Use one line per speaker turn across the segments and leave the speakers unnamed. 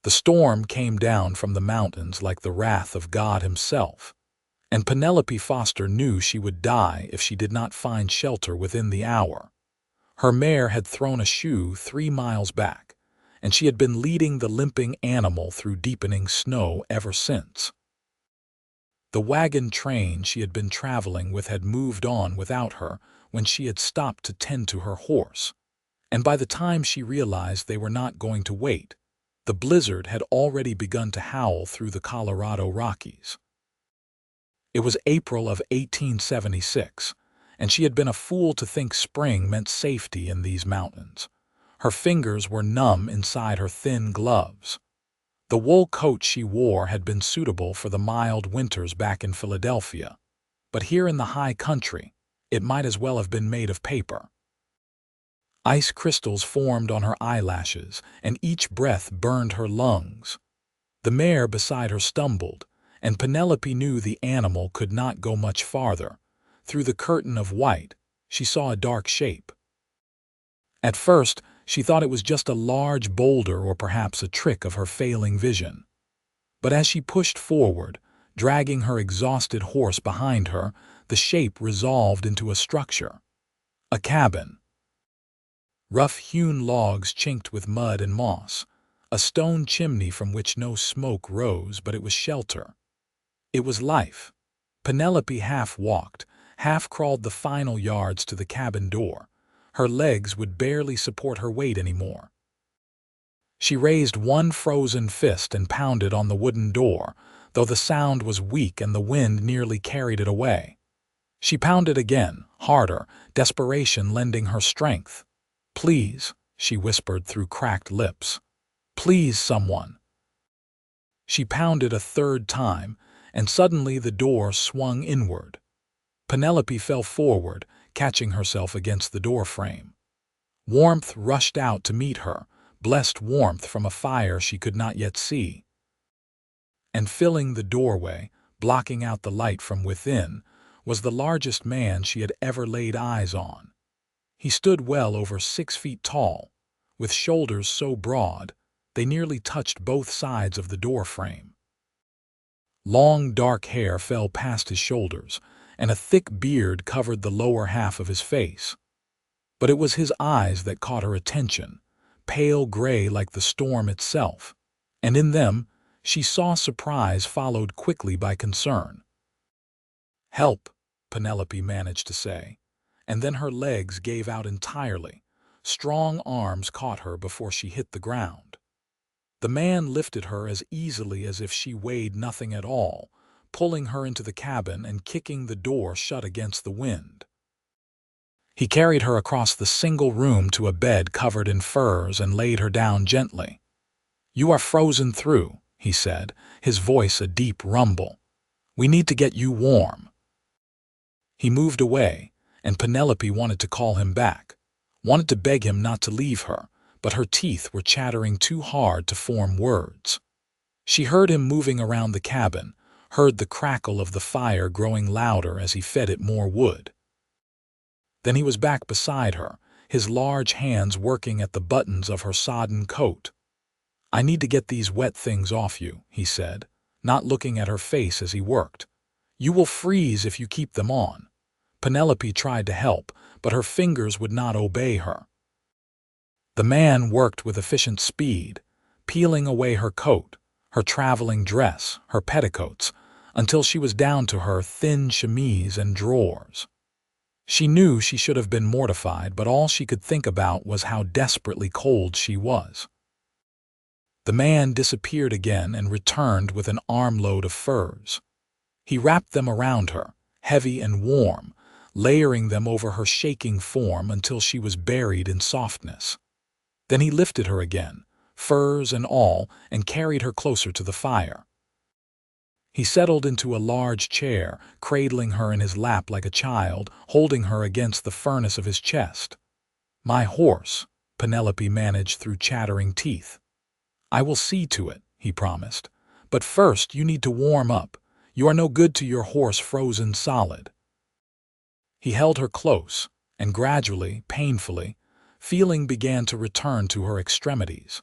The storm came down from the mountains like the wrath of God himself, and Penelope Foster knew she would die if she did not find shelter within the hour. Her mare had thrown a shoe 3 miles back, and she had been leading the limping animal through deepening snow ever since. The wagon train she had been traveling with had moved on without her when she had stopped to tend to her horse, and by the time she realized they were not going to wait, the blizzard had already begun to howl through the Colorado Rockies. It was April of 1876, and she had been a fool to think spring meant safety in these mountains. Her fingers were numb inside her thin gloves. The wool coat she wore had been suitable for the mild winters back in Philadelphia, but here in the high country, it might as well have been made of paper. Ice crystals formed on her eyelashes, and each breath burned her lungs. The mare beside her stumbled, and Penelope knew the animal could not go much farther. Through the curtain of white, she saw a dark shape. At first, she thought it was just a large boulder or perhaps a trick of her failing vision. But as she pushed forward, dragging her exhausted horse behind her, the shape resolved into a structure. A cabin. Rough-hewn logs chinked with mud and moss, a stone chimney from which no smoke rose, but it was shelter. It was life. Penelope half walked, half crawled the final yards to the cabin door. Her legs would barely support her weight anymore. She raised one frozen fist and pounded on the wooden door, though the sound was weak and the wind nearly carried it away. She pounded again, harder, desperation lending her strength. "Please," she whispered through cracked lips. "Please, someone." She pounded a third time, and suddenly the door swung inward. Penelope fell forward, catching herself against the doorframe. Warmth rushed out to meet her, blessed warmth from a fire she could not yet see. And filling the doorway, blocking out the light from within, was the largest man she had ever laid eyes on. He stood well over 6 feet tall, with shoulders so broad they nearly touched both sides of the doorframe. Long dark hair fell past his shoulders, and a thick beard covered the lower half of his face. But it was his eyes that caught her attention, pale gray like the storm itself, and in them she saw surprise followed quickly by concern. "Help," Penelope managed to say, and then her legs gave out entirely. Strong arms caught her before she hit the ground. The man lifted her as easily as if she weighed nothing at all, pulling her into the cabin and kicking the door shut against the wind. He carried her across the single room to a bed covered in furs and laid her down gently. "You are frozen through," he said, his voice a deep rumble. "We need to get you warm." He moved away, and Penelope wanted to call him back, wanted to beg him not to leave her, but her teeth were chattering too hard to form words. She heard him moving around the cabin, heard the crackle of the fire growing louder as he fed it more wood. Then he was back beside her, his large hands working at the buttons of her sodden coat. "I need to get these wet things off you," he said, not looking at her face as he worked. "You will freeze if you keep them on." Penelope tried to help, but her fingers would not obey her. The man worked with efficient speed, peeling away her coat, her traveling dress, her petticoats, until she was down to her thin chemise and drawers. She knew she should have been mortified, but all she could think about was how desperately cold she was. The man disappeared again and returned with an armload of furs. He wrapped them around her, heavy and warm, layering them over her shaking form until she was buried in softness. Then he lifted her again, furs and all, and carried her closer to the fire. He settled into a large chair, cradling her in his lap like a child, holding her against the furnace of his chest. "My horse," Penelope managed through chattering teeth. "I will see to it," he promised. "But first you need to warm up. You are no good to your horse frozen solid." He held her close, and gradually, painfully, feeling began to return to her extremities.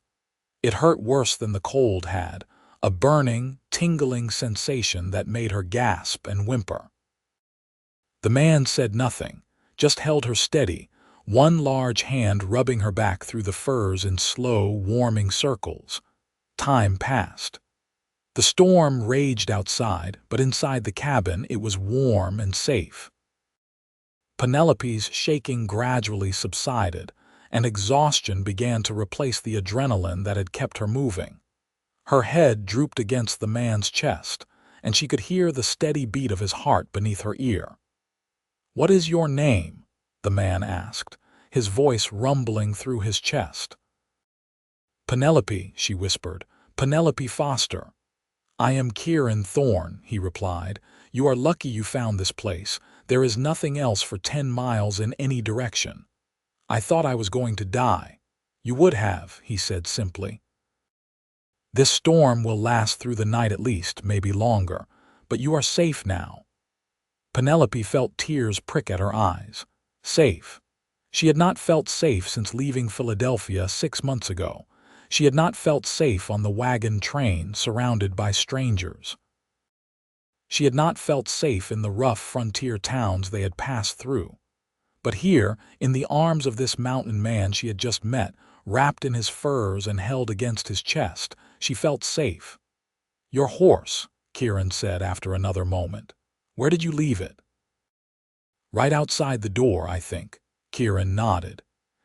It hurt worse than the cold had, a burning, tingling sensation that made her gasp and whimper. The man said nothing, just held her steady, one large hand rubbing her back through the furs in slow, warming circles. Time passed. The storm raged outside, but inside the cabin it was warm and safe. Penelope's shaking gradually subsided, and exhaustion began to replace the adrenaline that had kept her moving. Her head drooped against the man's chest, and she could hear the steady beat of his heart beneath her ear. "What is your name?" the man asked, his voice rumbling through his chest. "Penelope," she whispered. "Penelope Foster." "I am Kieran Thorne," he replied. "You are lucky you found this place. There is nothing else for 10 miles in any direction." "I thought I was going to die." "You would have," he said simply. "This storm will last through the night at least, maybe longer, but you are safe now." Penelope felt tears prick at her eyes. Safe. She had not felt safe since leaving Philadelphia 6 months ago. She had not felt safe on the wagon train, surrounded by strangers. She had not felt safe in the rough frontier towns they had passed through. But here, in the arms of this mountain man she had just met, wrapped in his furs and held against his chest, she felt safe. "Your horse," Kieran said after another moment. "Where did you leave it?" "Right outside the door, I think." Kieran nodded.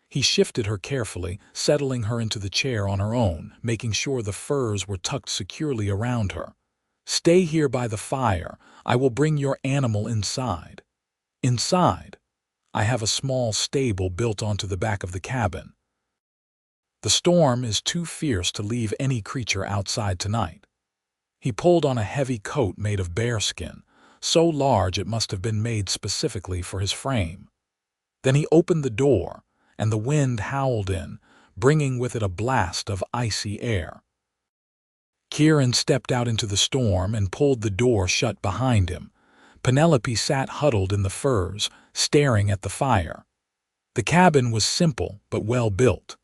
He shifted her carefully, settling her into the chair on her own, making sure the furs were tucked securely around her. "Stay here by the fire. I will bring your animal inside." "Inside?" "I have a small stable built onto the back of the cabin. The storm is too fierce to leave any creature outside tonight." He pulled on a heavy coat made of bearskin, so large it must have been made specifically for his frame. Then he opened the door, and the wind howled in, bringing with it a blast of icy air. Kieran stepped out into the storm and pulled the door shut behind him. Penelope sat huddled in the furs, staring at the fire. The cabin was simple but well built.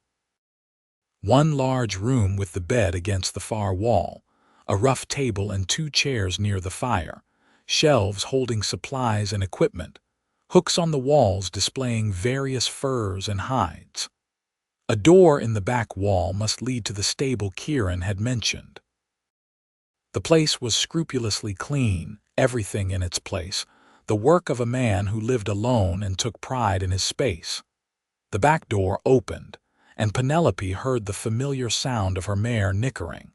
One large room with the bed against the far wall, a rough table and 2 chairs near the fire, shelves holding supplies and equipment, hooks on the walls displaying various furs and hides. A door in the back wall must lead to the stable Kieran had mentioned. The place was scrupulously clean, everything in its place, the work of a man who lived alone and took pride in his space. The back door opened, and Penelope heard the familiar sound of her mare nickering.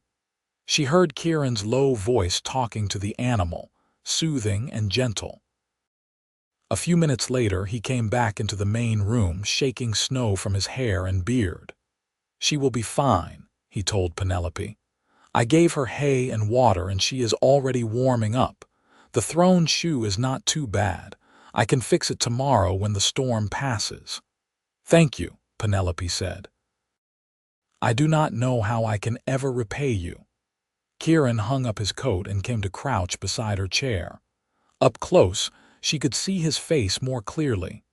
She heard Kieran's low voice talking to the animal, soothing and gentle. A few minutes later he came back into the main room, shaking snow from his hair and beard. "She will be fine," he told Penelope. "I gave her hay and water and she is already warming up. The thrown shoe is not too bad. I can fix it tomorrow when the storm passes." "Thank you," Penelope said. "I do not know how I can ever repay you." Kieran hung up his coat and came to crouch beside her chair. Up close, she could see his face more clearly.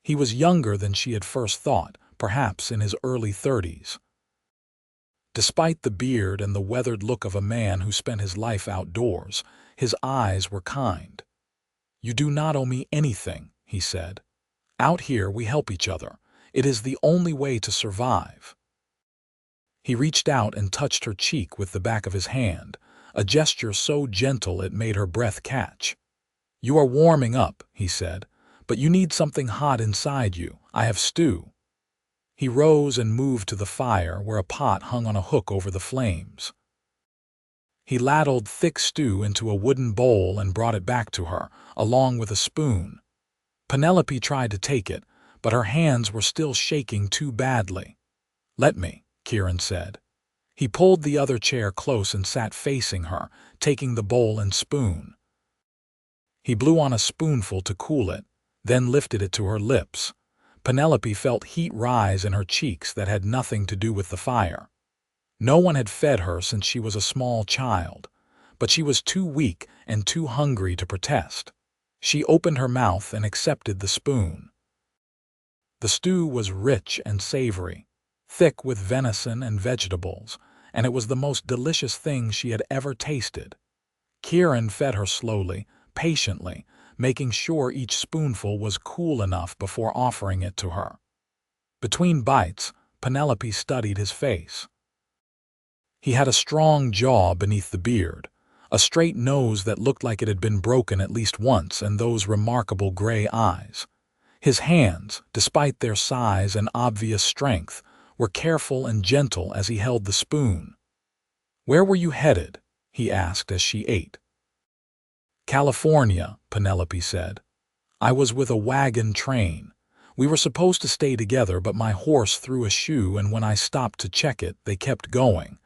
He was younger than she had first thought, perhaps in his early 30s. Despite the beard and the weathered look of a man who spent his life outdoors, his eyes were kind. "You do not owe me anything," he said. "Out here we help each other. It is the only way to survive." He reached out and touched her cheek with the back of his hand, a gesture so gentle it made her breath catch. "You are warming up," he said, "but you need something hot inside you. I have stew." He rose and moved to the fire where a pot hung on a hook over the flames. He ladled thick stew into a wooden bowl and brought it back to her, along with a spoon. Penelope tried to take it, but her hands were still shaking too badly. "Let me," Kieran said. He pulled the other chair close and sat facing her, taking the bowl and spoon. He blew on a spoonful to cool it, then lifted it to her lips. Penelope felt heat rise in her cheeks that had nothing to do with the fire. No one had fed her since she was a small child, but she was too weak and too hungry to protest. She opened her mouth and accepted the spoon. The stew was rich and savory, thick with venison and vegetables, and it was the most delicious thing she had ever tasted. Kieran fed her slowly, patiently, making sure each spoonful was cool enough before offering it to her. Between bites, Penelope studied his face. He had a strong jaw beneath the beard, a straight nose that looked like it had been broken at least once, and those remarkable gray eyes. His hands, despite their size and obvious strength, were careful and gentle as he held the spoon. "Where were you headed?" he asked as she ate. "California," Penelope said. "I was with a wagon train. We were supposed to stay together, but my horse threw a shoe, and when I stopped to check it, they kept going.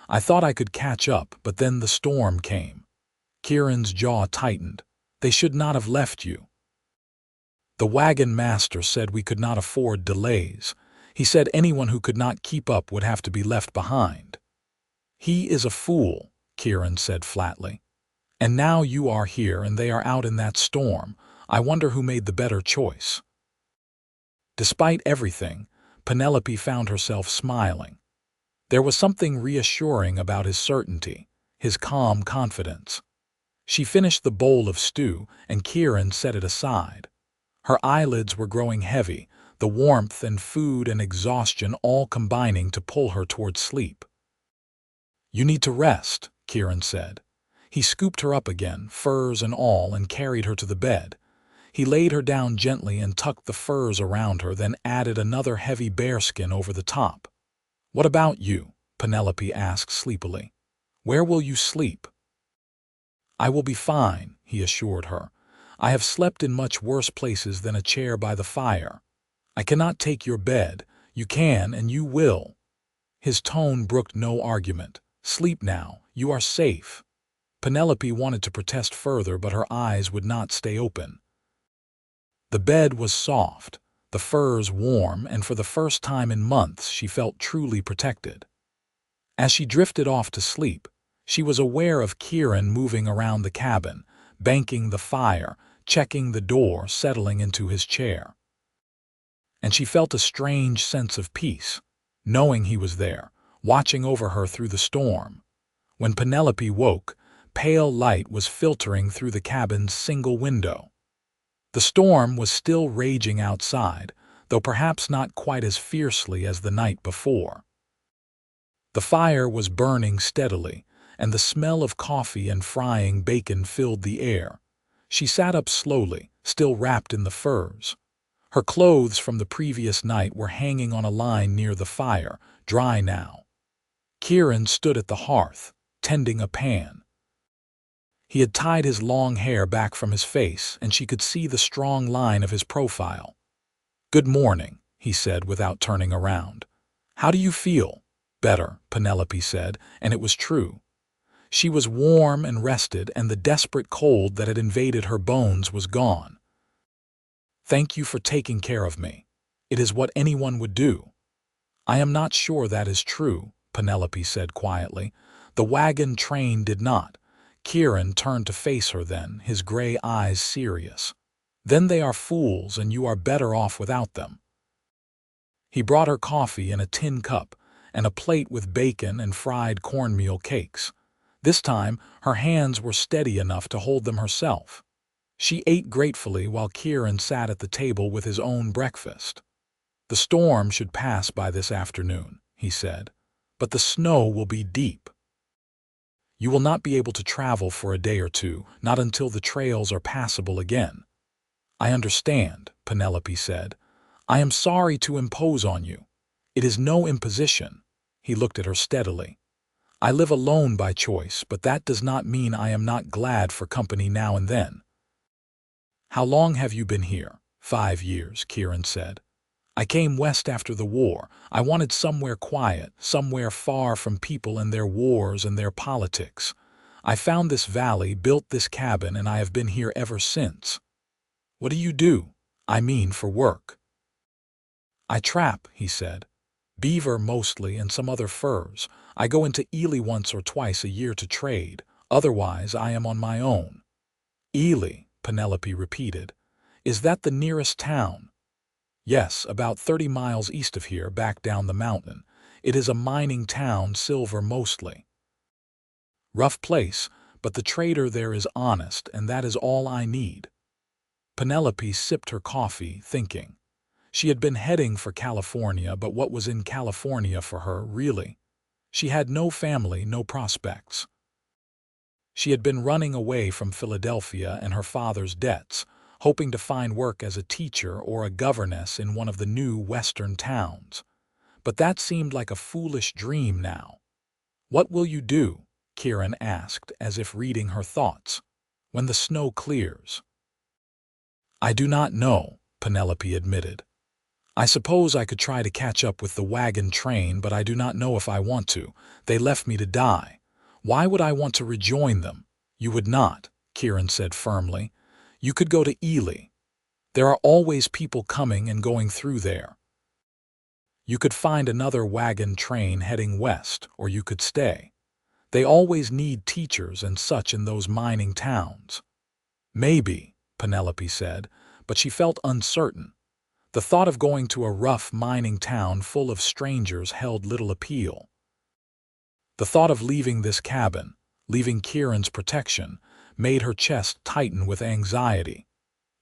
I thought I could catch up, but then the storm came." Kieran's jaw tightened. "They should not have left you." "The wagon master said we could not afford delays. He said anyone who could not keep up would have to be left behind." "He is a fool," Kieran said flatly. "And now you are here and they are out in that storm. I wonder who made the better choice." Despite everything, Penelope found herself smiling. There was something reassuring about his certainty, his calm confidence. She finished the bowl of stew, and Kieran set it aside. Her eyelids were growing heavy, the warmth and food and exhaustion all combining to pull her toward sleep. "You need to rest," Kieran said. He scooped her up again, furs and all, and carried her to the bed. He laid her down gently and tucked the furs around her, then added another heavy bearskin over the top. "What about you?" Penelope asked sleepily. "Where will you sleep?" "I will be fine," he assured her. "I have slept in much worse places than a chair by the fire. I cannot take your bed. You can and you will." His tone brooked no argument. "Sleep now. You are safe." Penelope wanted to protest further, but her eyes would not stay open. The bed was soft, the furs warm, and for the first time in months she felt truly protected. As she drifted off to sleep, she was aware of Kieran moving around the cabin, banking the fire, checking the door, settling into his chair. And she felt a strange sense of peace, knowing he was there, watching over her through the storm. When Penelope woke, pale light was filtering through the cabin's single window. The storm was still raging outside, though perhaps not quite as fiercely as the night before. The fire was burning steadily, and the smell of coffee and frying bacon filled the air. She sat up slowly, still wrapped in the furs. Her clothes from the previous night were hanging on a line near the fire, dry now. Kieran stood at the hearth, tending a pan. He had tied his long hair back from his face, and she could see the strong line of his profile. "Good morning," he said without turning around. "How do you feel?" "Better," Penelope said, and it was true. She was warm and rested, and the desperate cold that had invaded her bones was gone. "Thank you for taking care of me. It is what anyone would do." "I am not sure that is true," Penelope said quietly. "The wagon train did not." Kieran turned to face her then, his gray eyes serious. "Then they are fools, and you are better off without them." He brought her coffee in a tin cup and a plate with bacon and fried cornmeal cakes. This time, her hands were steady enough to hold them herself. She ate gratefully while Kieran sat at the table with his own breakfast. "The storm should pass by this afternoon," he said, "but the snow will be deep. You will not be able to travel for a day or two, not until the trails are passable again." "I understand," Penelope said. "I am sorry to impose on you." "It is no imposition." He looked at her steadily. "I live alone by choice, but that does not mean I am not glad for company now and then." "How long have you been here?" "5 years," Kieran said. "I came west after the war. I wanted somewhere quiet, somewhere far from people and their wars and their politics. I found this valley, built this cabin, and I have been here ever since." "What do you do?" "I mean for work." "I trap," he said. "Beaver mostly and some other furs. I go into Ely once or twice a year to trade. Otherwise, I am on my own." "Ely," Penelope repeated. "Is that the nearest town?" Yes, about 30 miles east of here, back down the mountain. It is a mining town, silver mostly. Rough place, but the trader there is honest, and that is all I need. Penelope sipped her coffee, thinking. She had been heading for California, but what was in California for her, really? She had no family, no prospects. She had been running away from Philadelphia and her father's debts, hoping to find work as a teacher or a governess in one of the new western towns. But that seemed like a foolish dream now. "What will you do?" Kieran asked, as if reading her thoughts. "When the snow clears?" "I do not know," Penelope admitted. "I suppose I could try to catch up with the wagon train, but I do not know if I want to. They left me to die. Why would I want to rejoin them?" "You would not," Kieran said firmly. "You could go to Ely. There are always people coming and going through there. You could find another wagon train heading west, or you could stay. They always need teachers and such in those mining towns." "Maybe," Penelope said, but she felt uncertain. The thought of going to a rough mining town full of strangers held little appeal. The thought of leaving this cabin, leaving Kieran's protection, made her chest tighten with anxiety.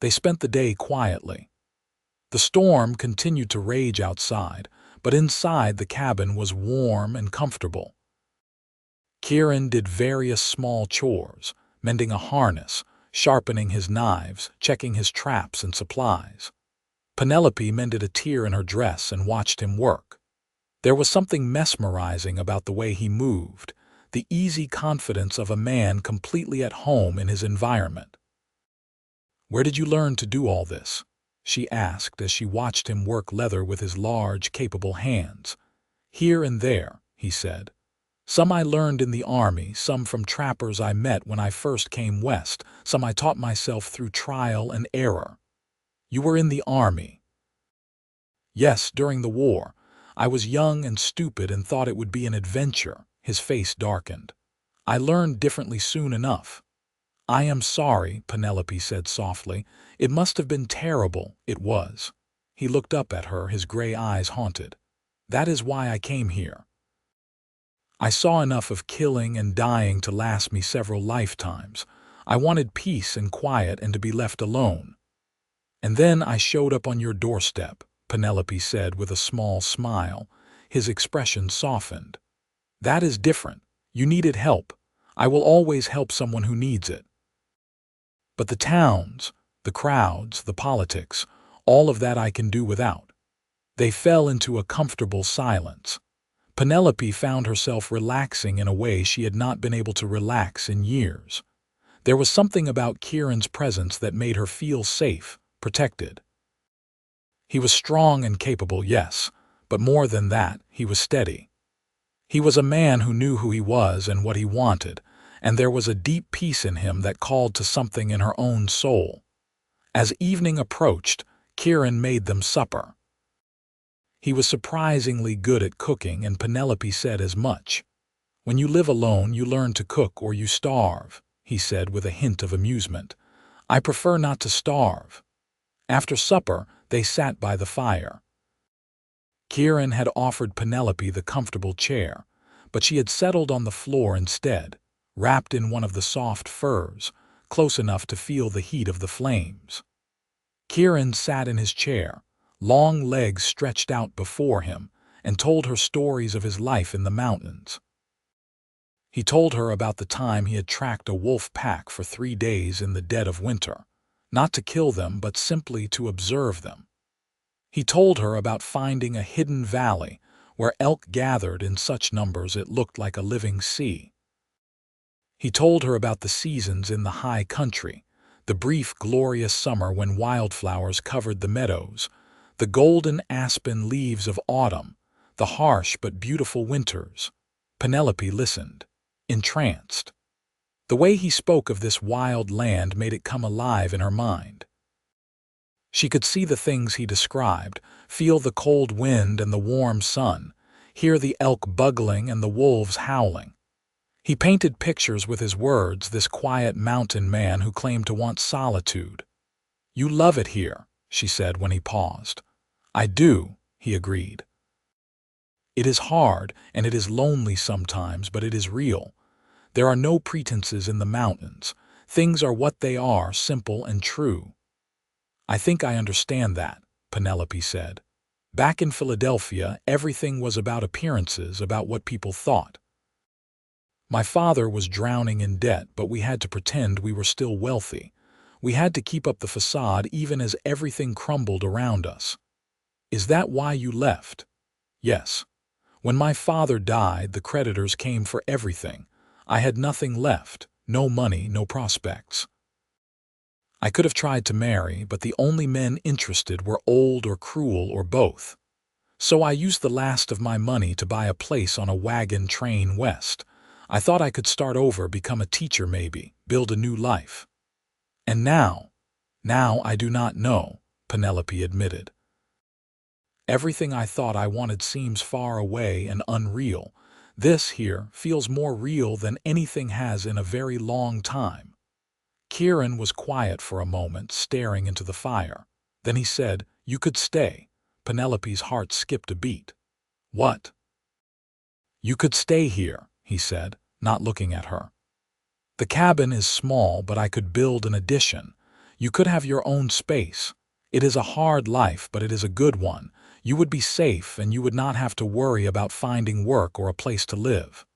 They spent the day quietly. The storm continued to rage outside, but inside the cabin was warm and comfortable. Kieran did various small chores, mending a harness, sharpening his knives, checking his traps and supplies. Penelope mended a tear in her dress and watched him work. There was something mesmerizing about the way he moved, the easy confidence of a man completely at home in his environment. "Where did you learn to do all this?" she asked as she watched him work leather with his large, capable hands. "Here and there," he said. "Some I learned in the army, some from trappers I met when I first came west, some I taught myself through trial and error." "You were in the army?" "Yes, during the war. I was young and stupid and thought it would be an adventure." His face darkened. "I learned differently soon enough." "I am sorry," Penelope said softly. "It must have been terrible." "It was." He looked up at her, his gray eyes haunted. "That is why I came here. I saw enough of killing and dying to last me several lifetimes. I wanted peace and quiet and to be left alone. And then I showed up on your doorstep," Penelope said with a small smile. His expression softened. "That is different. You needed help. I will always help someone who needs it. But the towns, the crowds, the politics, all of that I can do without." They fell into a comfortable silence. Penelope found herself relaxing in a way she had not been able to relax in years. There was something about Kieran's presence that made her feel safe, protected. He was strong and capable, yes, but more than that, he was steady. He was a man who knew who he was and what he wanted, and there was a deep peace in him that called to something in her own soul. As evening approached, Kieran made them supper. He was surprisingly good at cooking, and Penelope said as much. "When you live alone, you learn to cook or you starve," he said with a hint of amusement. "I prefer not to starve." After supper, they sat by the fire. Kieran had offered Penelope the comfortable chair, but she had settled on the floor instead, wrapped in one of the soft furs, close enough to feel the heat of the flames. Kieran sat in his chair, long legs stretched out before him, and told her stories of his life in the mountains. He told her about the time he had tracked a wolf pack for 3 days in the dead of winter, not to kill them but simply to observe them. He told her about finding a hidden valley where elk gathered in such numbers it looked like a living sea. He told her about the seasons in the high country, the brief, glorious summer when wildflowers covered the meadows, the golden aspen leaves of autumn, the harsh but beautiful winters. Penelope listened, entranced. The way he spoke of this wild land made it come alive in her mind. She could see the things he described, feel the cold wind and the warm sun, hear the elk bugling and the wolves howling. He painted pictures with his words, this quiet mountain man who claimed to want solitude. "You love it here," she said when he paused. I do, he agreed. It is hard and it is lonely sometimes, but it is real. There are no pretenses in the mountains. Things are what they are, simple and true. I think I understand that, Penelope said. Back in Philadelphia, everything was about appearances, about what people thought. My father was drowning in debt, but we had to pretend we were still wealthy. We had to keep up the facade even as everything crumbled around us. Is that why you left? Yes. When my father died, the creditors came for everything. I had nothing left, no money, no prospects. I could have tried to marry, but the only men interested were old or cruel or both. So I used the last of my money to buy a place on a wagon train west. I thought I could start over, become a teacher maybe, build a new life. And now I do not know, Penelope admitted. Everything I thought I wanted seems far away and unreal. This here feels more real than anything has in a very long time. Kieran was quiet for a moment, staring into the fire. Then he said, "You could stay." Penelope's heart skipped a beat. "What?" "You could stay here," he said, not looking at her. "The cabin is small, but I could build an addition. You could have your own space. It is a hard life, but it is a good one. You would be safe, and you would not have to worry about finding work or a place to live."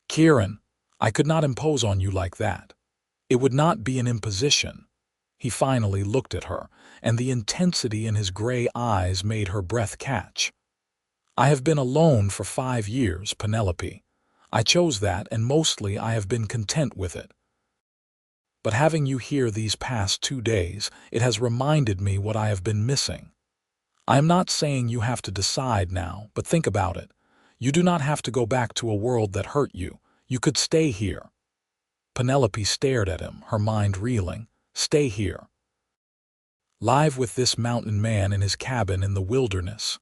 "Kieran, I could not impose on you like that. It would not be an imposition." He finally looked at her, and the intensity in his gray eyes made her breath catch. "I have been alone for 5 years, Penelope. I chose that, and mostly I have been content with it. But having you here these past 2 days, it has reminded me what I have been missing. I am not saying you have to decide now, but think about it. You do not have to go back to a world that hurt you. You could stay here." Penelope stared at him, her mind reeling. Stay here. Live with this mountain man in his cabin in the wilderness.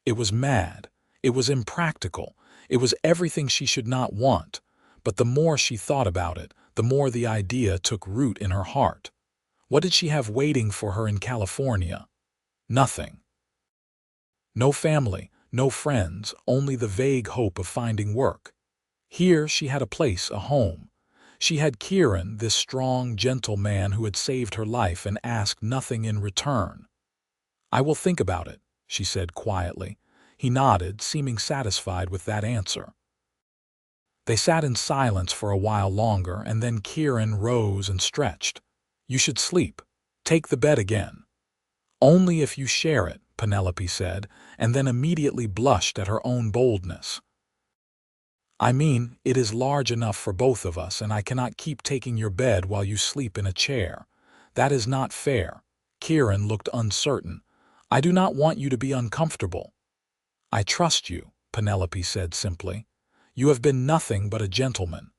It was mad. It was impractical. It was everything she should not want. But the more she thought about it, the more the idea took root in her heart. What did she have waiting for her in California? Nothing. No family, no friends, only the vague hope of finding work. Here she had a place, a home. She had Kieran, this strong, gentle man who had saved her life and asked nothing in return. "I will think about it," she said quietly. He nodded, seeming satisfied with that answer. They sat in silence for a while longer, and then Kieran rose and stretched. "You should sleep. Take the bed again." "Only if you share it," Penelope said, and then immediately blushed at her own boldness. "I mean, it is large enough for both of us, and I cannot keep taking your bed while you sleep in a chair. That is not fair." Kieran looked uncertain. "I do not want you to be uncomfortable." "I trust you," Penelope said simply. "You have been nothing but a gentleman.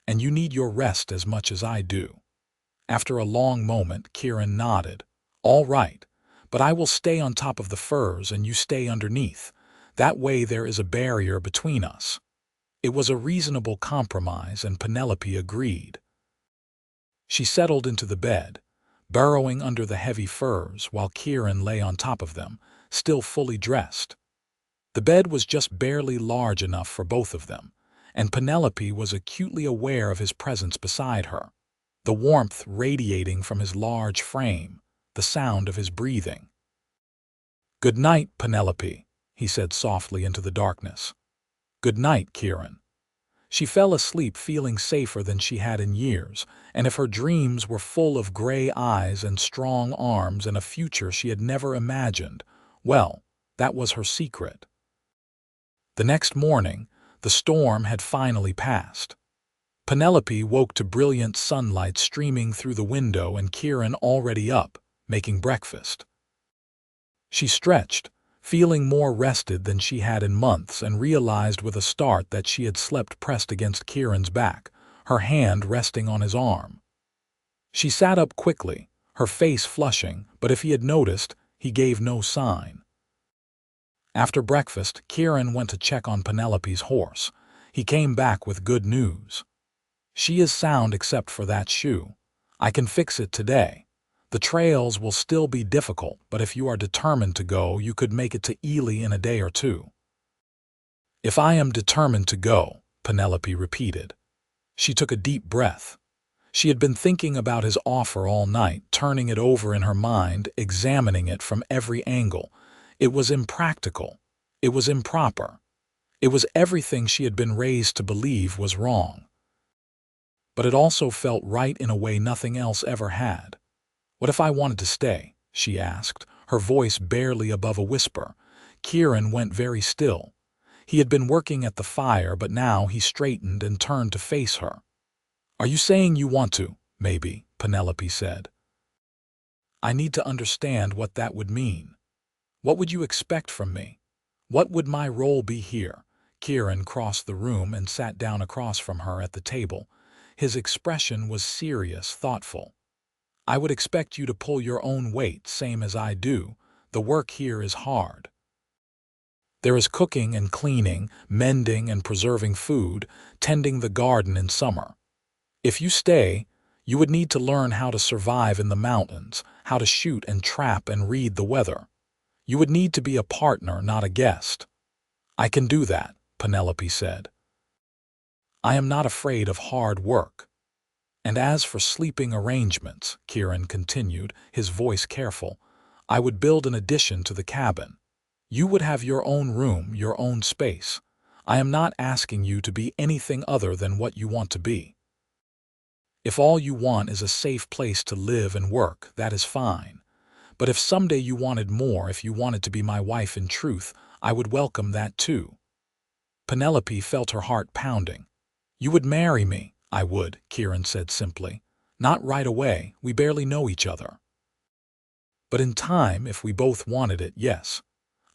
And you need your rest as much as I do." After a long moment, Kieran nodded. "All right, but I will stay on top of the furs and you stay underneath. That way there is a barrier between us." It was a reasonable compromise, and Penelope agreed. She settled into the bed, burrowing under the heavy furs while Kieran lay on top of them, still fully dressed. The bed was just barely large enough for both of them, and Penelope was acutely aware of his presence beside her, the warmth radiating from his large frame, the sound of his breathing. "Good night, Penelope," he said softly into the darkness. "Good night, Kieran." She fell asleep feeling safer than she had in years, and if her dreams were full of gray eyes and strong arms and a future she had never imagined, well, that was her secret. The next morning, the storm had finally passed. Penelope woke to brilliant sunlight streaming through the window and Kieran already up, making breakfast. She stretched, feeling more rested than she had in months, and realized with a start that she had slept pressed against Kieran's back, her hand resting on his arm. She sat up quickly, her face flushing, but if he had noticed, he gave no sign. After breakfast, Kieran went to check on Penelope's horse. He came back with good news. "She is sound except for that shoe. I can fix it today. The trails will still be difficult, but if you are determined to go, you could make it to Ely in a day or two." "If I am determined to go," Penelope repeated. She took a deep breath. She had been thinking about his offer all night, turning it over in her mind, examining it from every angle. It was impractical. It was improper. It was everything she had been raised to believe was wrong. But it also felt right in a way nothing else ever had. "What if I wanted to stay?" she asked, her voice barely above a whisper. Kieran went very still. He had been working at the fire, but now he straightened and turned to face her. "Are you saying you want to?" "Maybe," Penelope said. "I need to understand what that would mean. What would you expect from me? What would my role be here?" Kieran crossed the room and sat down across from her at the table. His expression was serious, thoughtful. "I would expect you to pull your own weight, same as I do. The work here is hard. There is cooking and cleaning, mending and preserving food, tending the garden in summer. If you stay, you would need to learn how to survive in the mountains, how to shoot and trap and read the weather. You would need to be a partner, not a guest." "I can do that," Penelope said. "I am not afraid of hard work. And as for sleeping arrangements," Kieran continued, his voice careful, "I would build an addition to the cabin. You would have your own room, your own space. I am not asking you to be anything other than what you want to be. If all you want is a safe place to live and work, that is fine. But if someday you wanted more, if you wanted to be my wife in truth, I would welcome that too." Penelope felt her heart pounding. "You would marry me?" "I would," Kieran said simply. "Not right away, we barely know each other. But in time, if we both wanted it, yes.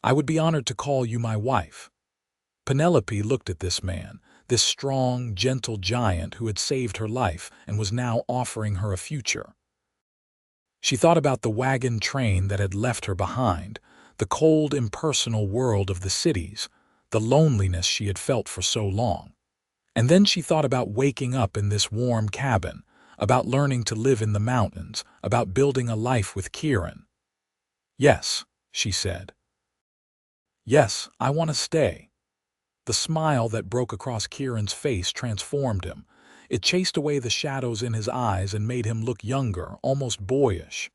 I would be honored to call you my wife." Penelope looked at this man, this strong, gentle giant who had saved her life and was now offering her a future. She thought about the wagon train that had left her behind, the cold, impersonal world of the cities, the loneliness she had felt for so long. And then she thought about waking up in this warm cabin, about learning to live in the mountains, about building a life with Kieran. "Yes," she said. "Yes, I want to stay." The smile that broke across Kieran's face transformed him. It chased away the shadows in his eyes and made him look younger, almost boyish.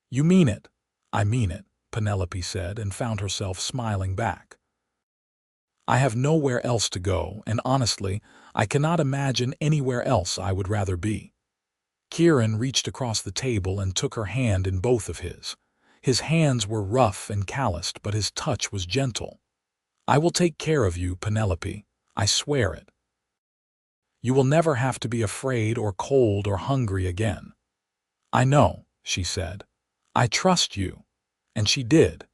"You mean it?" "I mean it," Penelope said, and found herself smiling back. "I have nowhere else to go, and honestly, I cannot imagine anywhere else I would rather be." Kieran reached across the table and took her hand in both of his. His hands were rough and calloused, but his touch was gentle. "I will take care of you, Penelope. I swear it. You will never have to be afraid or cold or hungry again." "I know," she said. "I trust you." And she did.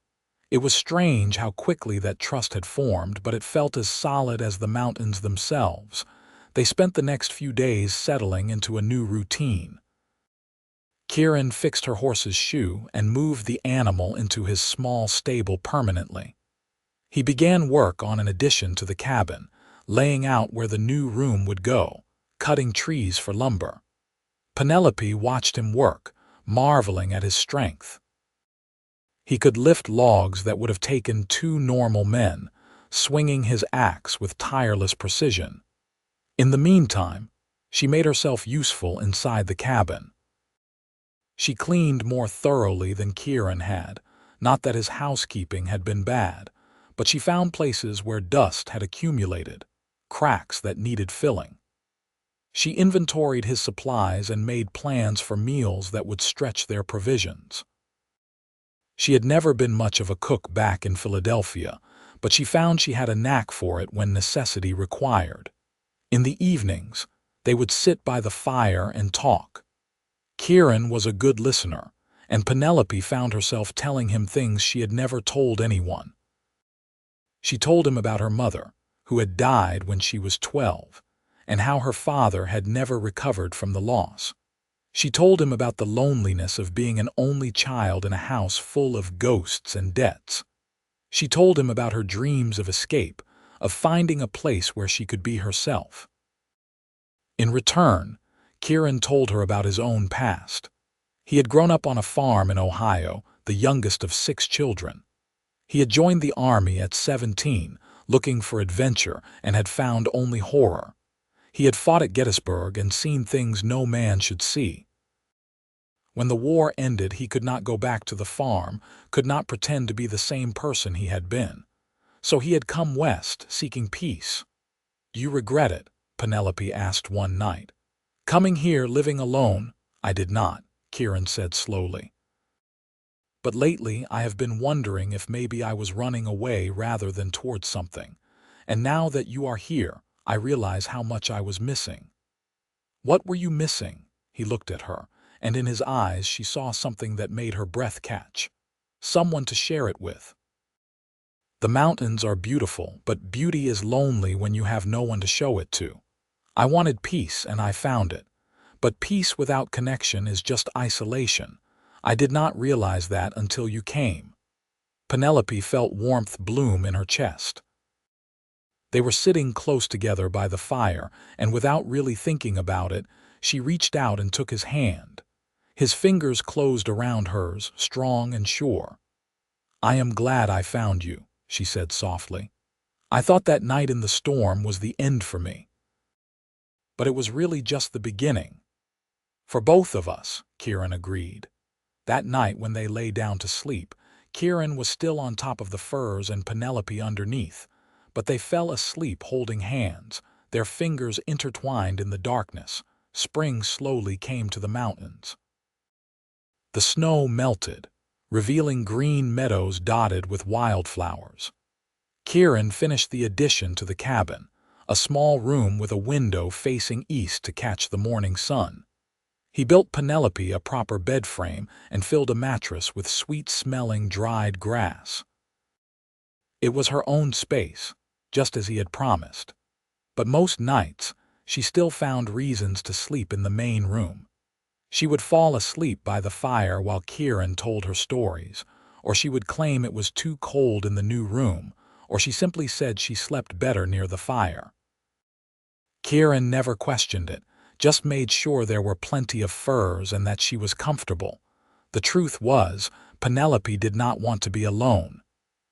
It was strange how quickly that trust had formed, but it felt as solid as the mountains themselves. They spent the next few days settling into a new routine. Kieran fixed her horse's shoe and moved the animal into his small stable permanently. He began work on an addition to the cabin, laying out where the new room would go, cutting trees for lumber. Penelope watched him work, marveling at his strength. He could lift logs that would have taken two normal men, swinging his axe with tireless precision. In the meantime, she made herself useful inside the cabin. She cleaned more thoroughly than Kieran had, not that his housekeeping had been bad, but she found places where dust had accumulated, cracks that needed filling. She inventoried his supplies and made plans for meals that would stretch their provisions. She had never been much of a cook back in Philadelphia, but she found she had a knack for it when necessity required. In the evenings, they would sit by the fire and talk. Kieran was a good listener, and Penelope found herself telling him things she had never told anyone. She told him about her mother, who had died when she was 12, and how her father had never recovered from the loss. She told him about the loneliness of being an only child in a house full of ghosts and debts. She told him about her dreams of escape, of finding a place where she could be herself. In return, Kieran told her about his own past. He had grown up on a farm in Ohio, the youngest of 6 children. He had joined the army at 17, looking for adventure, and had found only horror. He had fought at Gettysburg and seen things no man should see. When the war ended, he could not go back to the farm, could not pretend to be the same person he had been. So he had come west, seeking peace. "Do you regret it?" Penelope asked one night. "Coming here, living alone?" "I did not," Kieran said slowly. "But lately I have been wondering if maybe I was running away rather than towards something. And now that you are here, I realize how much I was missing." "What were you missing?" He looked at her, and in his eyes she saw something that made her breath catch. Someone to share it with. "The mountains are beautiful, but beauty is lonely when you have no one to show it to. I wanted peace, and I found it. But peace without connection is just isolation. I did not realize that until you came." Penelope felt warmth bloom in her chest. They were sitting close together by the fire, and without really thinking about it, she reached out and took his hand. His fingers closed around hers, strong and sure. "I am glad I found you," she said softly. "I thought that night in the storm was the end for me. But it was really just the beginning." "For both of us," Kieran agreed. That night when they lay down to sleep, Kieran was still on top of the furs and Penelope underneath, but they fell asleep holding hands, their fingers intertwined in the darkness. Spring slowly came to the mountains. The snow melted, revealing green meadows dotted with wildflowers. Kieran finished the addition to the cabin, a small room with a window facing east to catch the morning sun. He built Penelope a proper bed frame and filled a mattress with sweet-smelling dried grass. It was her own space, just as he had promised. But most nights, she still found reasons to sleep in the main room. She would fall asleep by the fire while Kieran told her stories, or she would claim it was too cold in the new room, or she simply said she slept better near the fire. Kieran never questioned it, just made sure there were plenty of furs and that she was comfortable. The truth was, Penelope did not want to be alone.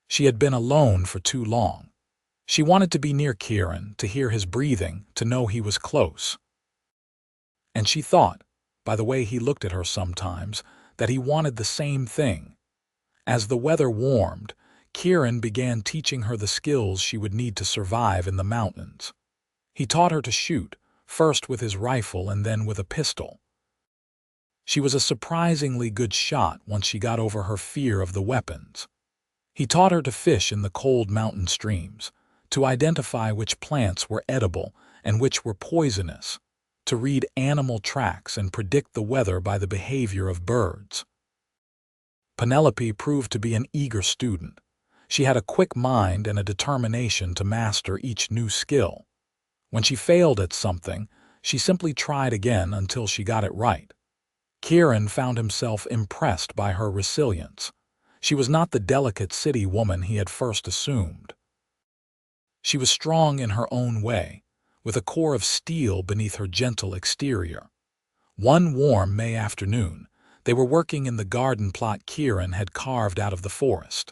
She had been alone for too long. She wanted to be near Kieran, to hear his breathing, to know he was close. And she thought, by the way he looked at her sometimes, that he wanted the same thing. As the weather warmed, Kieran began teaching her the skills she would need to survive in the mountains. He taught her to shoot, first with his rifle and then with a pistol. She was a surprisingly good shot once she got over her fear of the weapons. He taught her to fish in the cold mountain streams, to identify which plants were edible and which were poisonous, to read animal tracks and predict the weather by the behavior of birds. Penelope proved to be an eager student. She had a quick mind and a determination to master each new skill. When she failed at something, she simply tried again until she got it right. Kieran found himself impressed by her resilience. She was not the delicate city woman he had first assumed. She was strong in her own way, with a core of steel beneath her gentle exterior. One warm May afternoon, they were working in the garden plot Kieran had carved out of the forest.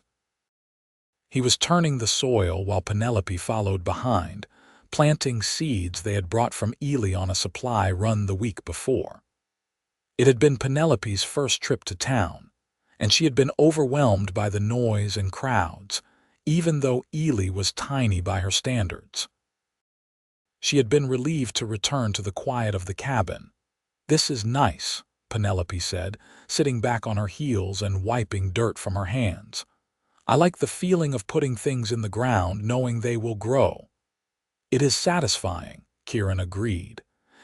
He was turning the soil while Penelope followed behind, planting seeds they had brought from Ely on a supply run the week before. It had been Penelope's first trip to town, and she had been overwhelmed by the noise and crowds, even though Ely was tiny by her standards. She had been relieved to return to the quiet of the cabin. "This is nice," Penelope said, sitting back on her heels and wiping dirt from her hands. "I like the feeling of putting things in the ground knowing they will grow." "It is satisfying," Kieran agreed.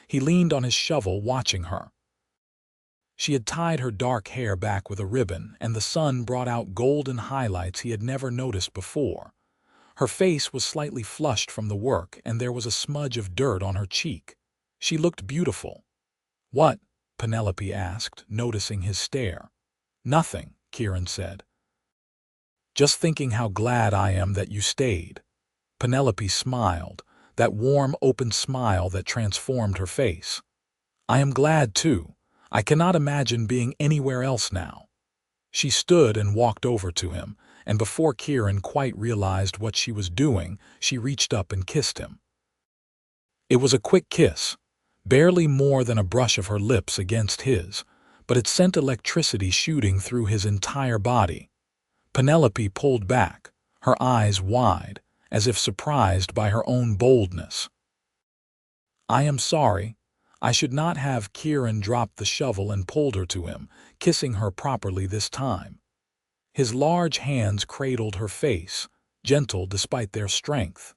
He leaned on his shovel watching her. She had tied her dark hair back with a ribbon, and the sun brought out golden highlights he had never noticed before. Her face was slightly flushed from the work, and there was a smudge of dirt on her cheek. She looked beautiful. "What?" Penelope asked, noticing his stare. "Nothing," Kieran said. "Just thinking how glad I am that you stayed." Penelope smiled, that warm, open smile that transformed her face. "I am glad, too. I cannot imagine being anywhere else now." She stood and walked over to him, and before Kieran quite realized what she was doing, she reached up and kissed him. It was a quick kiss, barely more than a brush of her lips against his, but it sent electricity shooting through his entire body. Penelope pulled back, her eyes wide, as if surprised by her own boldness. "I am sorry. I should not have." Kieran dropped the shovel and pulled her to him, kissing her properly this time. His large hands cradled her face, gentle despite their strength.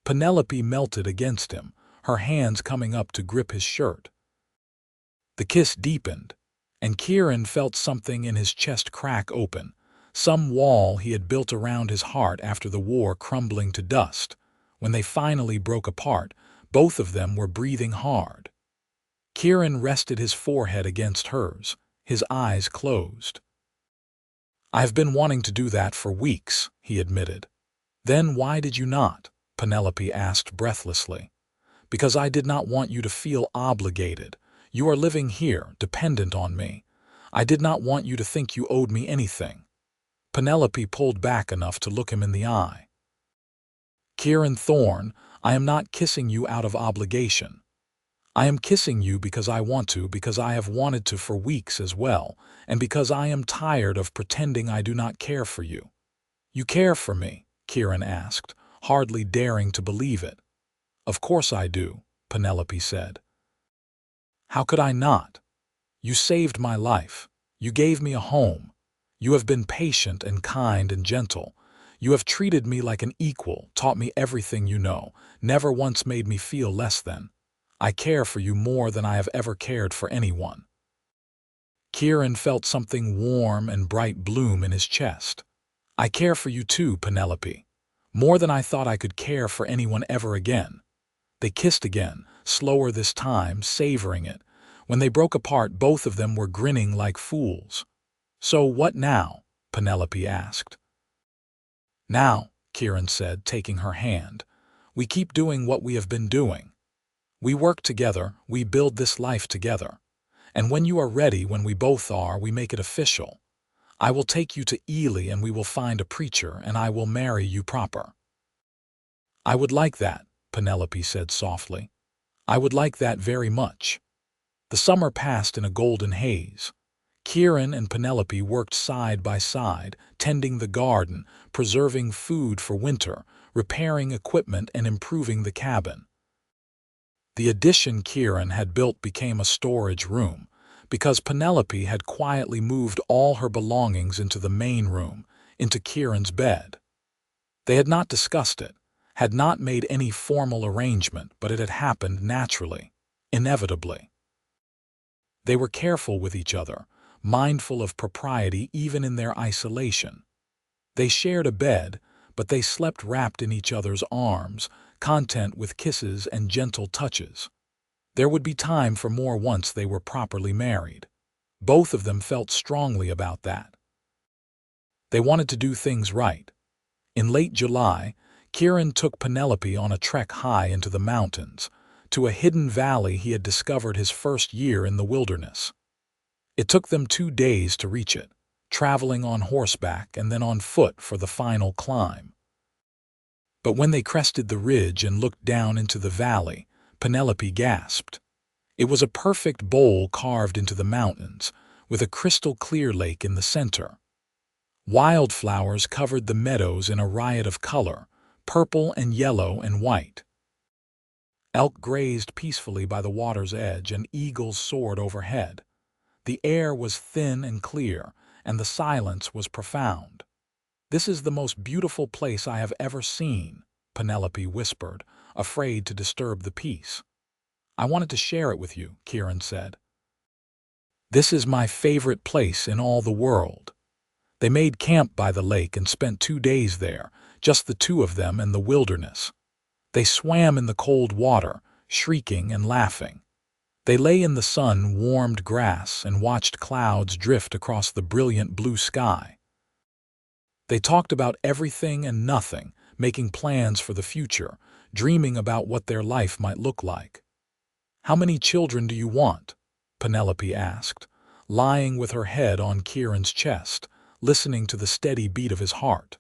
Penelope melted against him, her hands coming up to grip his shirt. The kiss deepened, and Kieran felt something in his chest crack open, some wall he had built around his heart after the war crumbling to dust. When they finally broke apart, both of them were breathing hard. Kieran rested his forehead against hers, his eyes closed. "I've been wanting to do that for weeks," he admitted. "Then why did you not?" Penelope asked breathlessly. "Because I did not want you to feel obligated. You are living here, dependent on me. I did not want you to think you owed me anything." Penelope pulled back enough to look him in the eye. "Kieran Thorne, I am not kissing you out of obligation. I am kissing you because I want to, because I have wanted to for weeks as well, and because I am tired of pretending I do not care for you." "You care for me?" Kieran asked, hardly daring to believe it. "Of course I do," Penelope said. "How could I not? You saved my life. You gave me a home. You have been patient and kind and gentle. You have treated me like an equal, taught me everything you know, never once made me feel less than. I care for you more than I have ever cared for anyone." Kieran felt something warm and bright bloom in his chest. "I care for you too, Penelope. More than I thought I could care for anyone ever again." They kissed again, slower this time, savoring it. When they broke apart, both of them were grinning like fools. "So what now?" Penelope asked. "Now," Kieran said, taking her hand, "we keep doing what we have been doing. We work together, we build this life together. And when you are ready, when we both are, we make it official. I will take you to Ely and we will find a preacher and I will marry you proper." "I would like that," Penelope said softly. "I would like that very much." The summer passed in a golden haze. Kieran and Penelope worked side by side, tending the garden, preserving food for winter, repairing equipment and improving the cabin. The addition Kieran had built became a storage room, because Penelope had quietly moved all her belongings into the main room, into Kieran's bed. They had not discussed it, had not made any formal arrangement, but it had happened naturally, inevitably. They were careful with each other, mindful of propriety even in their isolation. They shared a bed, but they slept wrapped in each other's arms, content with kisses and gentle touches. There would be time for more once they were properly married. Both of them felt strongly about that. They wanted to do things right. In late July, Kieran took Penelope on a trek high into the mountains, to a hidden valley he had discovered his first year in the wilderness. It took them 2 days to reach it, traveling on horseback and then on foot for the final climb. But when they crested the ridge and looked down into the valley, Penelope gasped. It was a perfect bowl carved into the mountains, with a crystal-clear lake in the center. Wildflowers covered the meadows in a riot of color, purple and yellow and white. Elk grazed peacefully by the water's edge and eagles soared overhead. The air was thin and clear, and the silence was profound. "This is the most beautiful place I have ever seen," Penelope whispered, afraid to disturb the peace. "I wanted to share it with you," Kieran said. "This is my favorite place in all the world." They made camp by the lake and spent 2 days there, just the two of them and the wilderness. They swam in the cold water, shrieking and laughing. They lay in the sun-warmed grass and watched clouds drift across the brilliant blue sky. They talked about everything and nothing, making plans for the future, dreaming about what their life might look like. "How many children do you want?" Penelope asked, lying with her head on Kieran's chest, listening to the steady beat of his heart.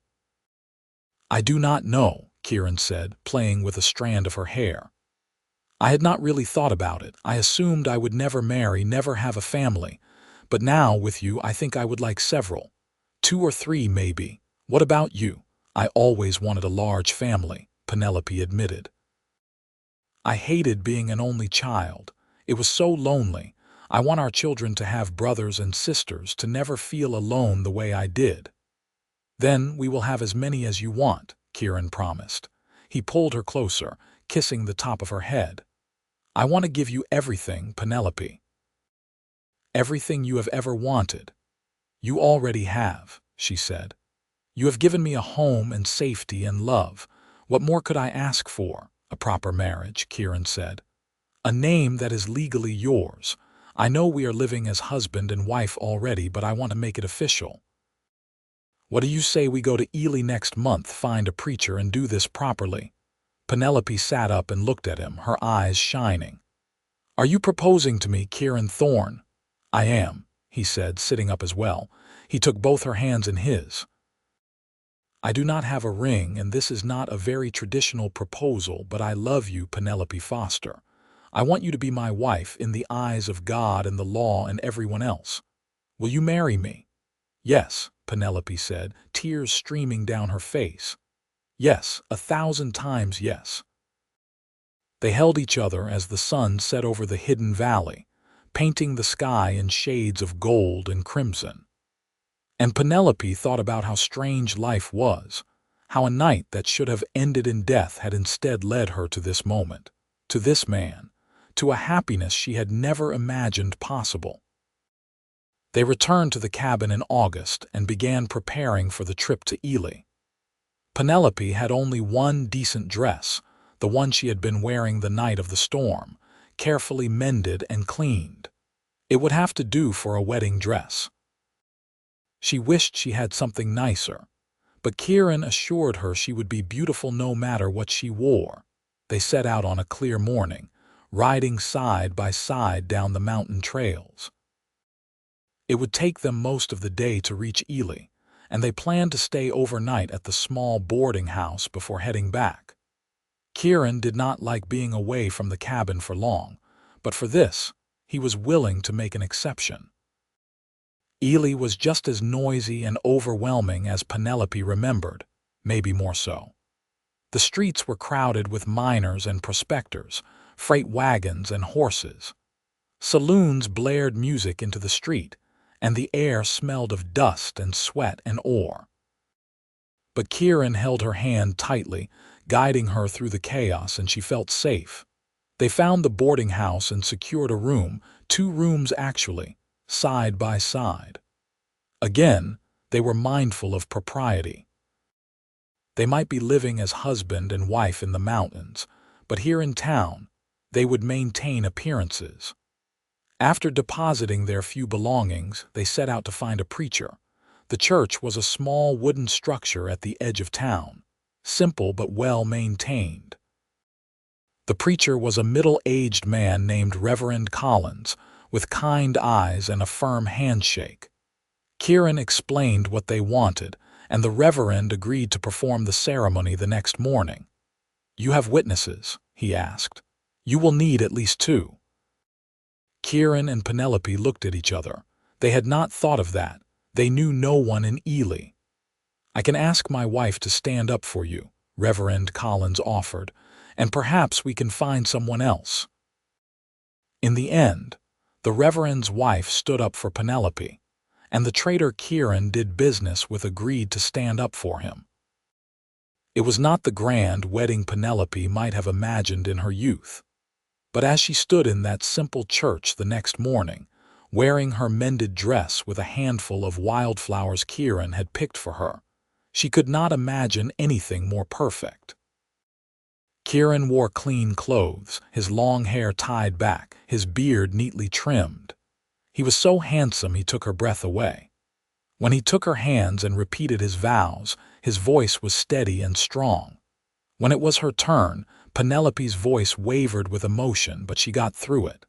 "I do not know," Kieran said, playing with a strand of her hair. "I had not really thought about it. I assumed I would never marry, never have a family. But now, with you, I think I would like several. 2 or 3, maybe. What about you?" "I always wanted a large family," Penelope admitted. "I hated being an only child. It was so lonely. I want our children to have brothers and sisters, to never feel alone the way I did." "Then we will have as many as you want," Kieran promised. He pulled her closer, kissing the top of her head. "I want to give you everything, Penelope. Everything you have ever wanted. You already have," she said. "You have given me a home and safety and love. What more could I ask for?" "A proper marriage," Kieran said. "A name that is legally yours. I know we are living as husband and wife already, but I want to make it official. What do you say we go to Ely next month, find a preacher, and do this properly?" Penelope sat up and looked at him, her eyes shining. "Are you proposing to me, Kieran Thorne?" "I am," he said, sitting up as well. He took both her hands in his. "I do not have a ring, and this is not a very traditional proposal, but I love you, Penelope Foster. I want you to be my wife in the eyes of God and the law and everyone else. Will you marry me?" "Yes," Penelope said, tears streaming down her face. "Yes, 1,000 times yes." They held each other as the sun set over the hidden valley, painting the sky in shades of gold and crimson. And Penelope thought about how strange life was, how a night that should have ended in death had instead led her to this moment, to this man, to a happiness she had never imagined possible. They returned to the cabin in August and began preparing for the trip to Ely. Penelope had only one decent dress, the one she had been wearing the night of the storm, carefully mended and cleaned. It would have to do for a wedding dress. She wished she had something nicer, but Kieran assured her she would be beautiful no matter what she wore. They set out on a clear morning, riding side by side down the mountain trails. It would take them most of the day to reach Ely, and they planned to stay overnight at the small boarding house before heading back. Kieran did not like being away from the cabin for long, but for this, he was willing to make an exception. Ely was just as noisy and overwhelming as Penelope remembered, maybe more so. The streets were crowded with miners and prospectors, freight wagons and horses. Saloons blared music into the street, and the air smelled of dust and sweat and ore. But Kieran held her hand tightly, guiding her through the chaos, and she felt safe. They found the boarding house and secured a room, 2 rooms actually, side by side. Again, they were mindful of propriety. They might be living as husband and wife in the mountains, but here in town, they would maintain appearances. After depositing their few belongings, they set out to find a preacher. The church was a small wooden structure at the edge of town, simple but well maintained. The preacher was a middle-aged man named Reverend Collins, with kind eyes and a firm handshake. Kieran explained what they wanted, and the Reverend agreed to perform the ceremony the next morning. "You have witnesses?" he asked. "You will need at least 2. Kieran and Penelope looked at each other. They had not thought of that. They knew no one in Ely. "I can ask my wife to stand up for you," Reverend Collins offered, "and perhaps we can find someone else." In the end, the Reverend's wife stood up for Penelope, and the trader Kieran did business with agreed to stand up for him. It was not the grand wedding Penelope might have imagined in her youth. But as she stood in that simple church the next morning, wearing her mended dress with a handful of wildflowers Kieran had picked for her, she could not imagine anything more perfect. Kieran wore clean clothes, his long hair tied back, his beard neatly trimmed. He was so handsome he took her breath away. When he took her hands and repeated his vows, his voice was steady and strong. When it was her turn, Penelope's voice wavered with emotion, but she got through it.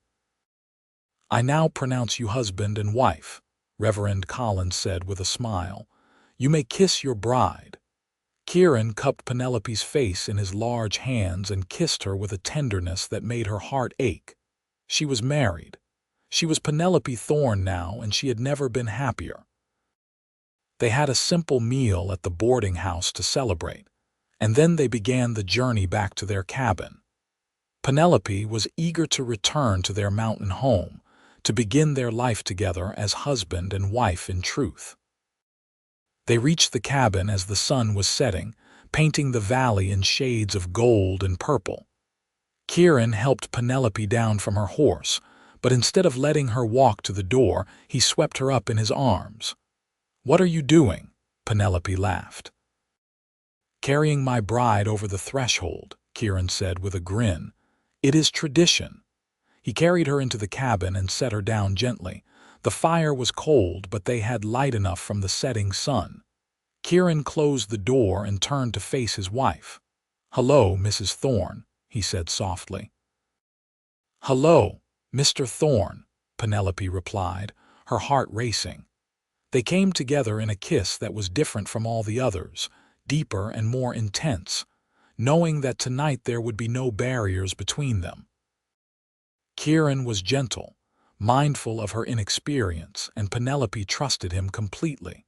"I now pronounce you husband and wife," Reverend Collins said with a smile. "You may kiss your bride." Kieran cupped Penelope's face in his large hands and kissed her with a tenderness that made her heart ache. She was married. She was Penelope Thorne now, and she had never been happier. They had a simple meal at the boarding house to celebrate, and then they began the journey back to their cabin. Penelope was eager to return to their mountain home, to begin their life together as husband and wife in truth. They reached the cabin as the sun was setting, painting the valley in shades of gold and purple. Kieran helped Penelope down from her horse, but instead of letting her walk to the door, he swept her up in his arms. "What are you doing?" Penelope laughed. "Carrying my bride over the threshold," Kieran said with a grin. "It is tradition." He carried her into the cabin and set her down gently. The fire was cold, but they had light enough from the setting sun. Kieran closed the door and turned to face his wife. "Hello, Mrs. Thorne," he said softly. "Hello, Mr. Thorne," Penelope replied, her heart racing. They came together in a kiss that was different from all the others, deeper and more intense, knowing that tonight there would be no barriers between them. Kieran was gentle, mindful of her inexperience, and Penelope trusted him completely.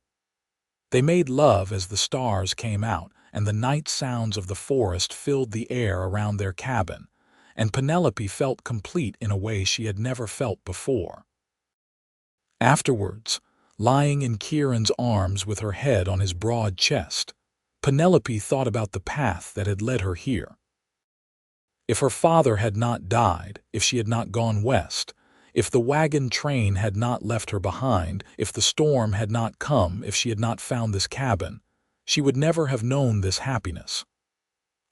They made love as the stars came out, and the night sounds of the forest filled the air around their cabin, and Penelope felt complete in a way she had never felt before. Afterwards, lying in Kieran's arms with her head on his broad chest, Penelope thought about the path that had led her here. If her father had not died, if she had not gone west, if the wagon train had not left her behind, if the storm had not come, if she had not found this cabin, she would never have known this happiness.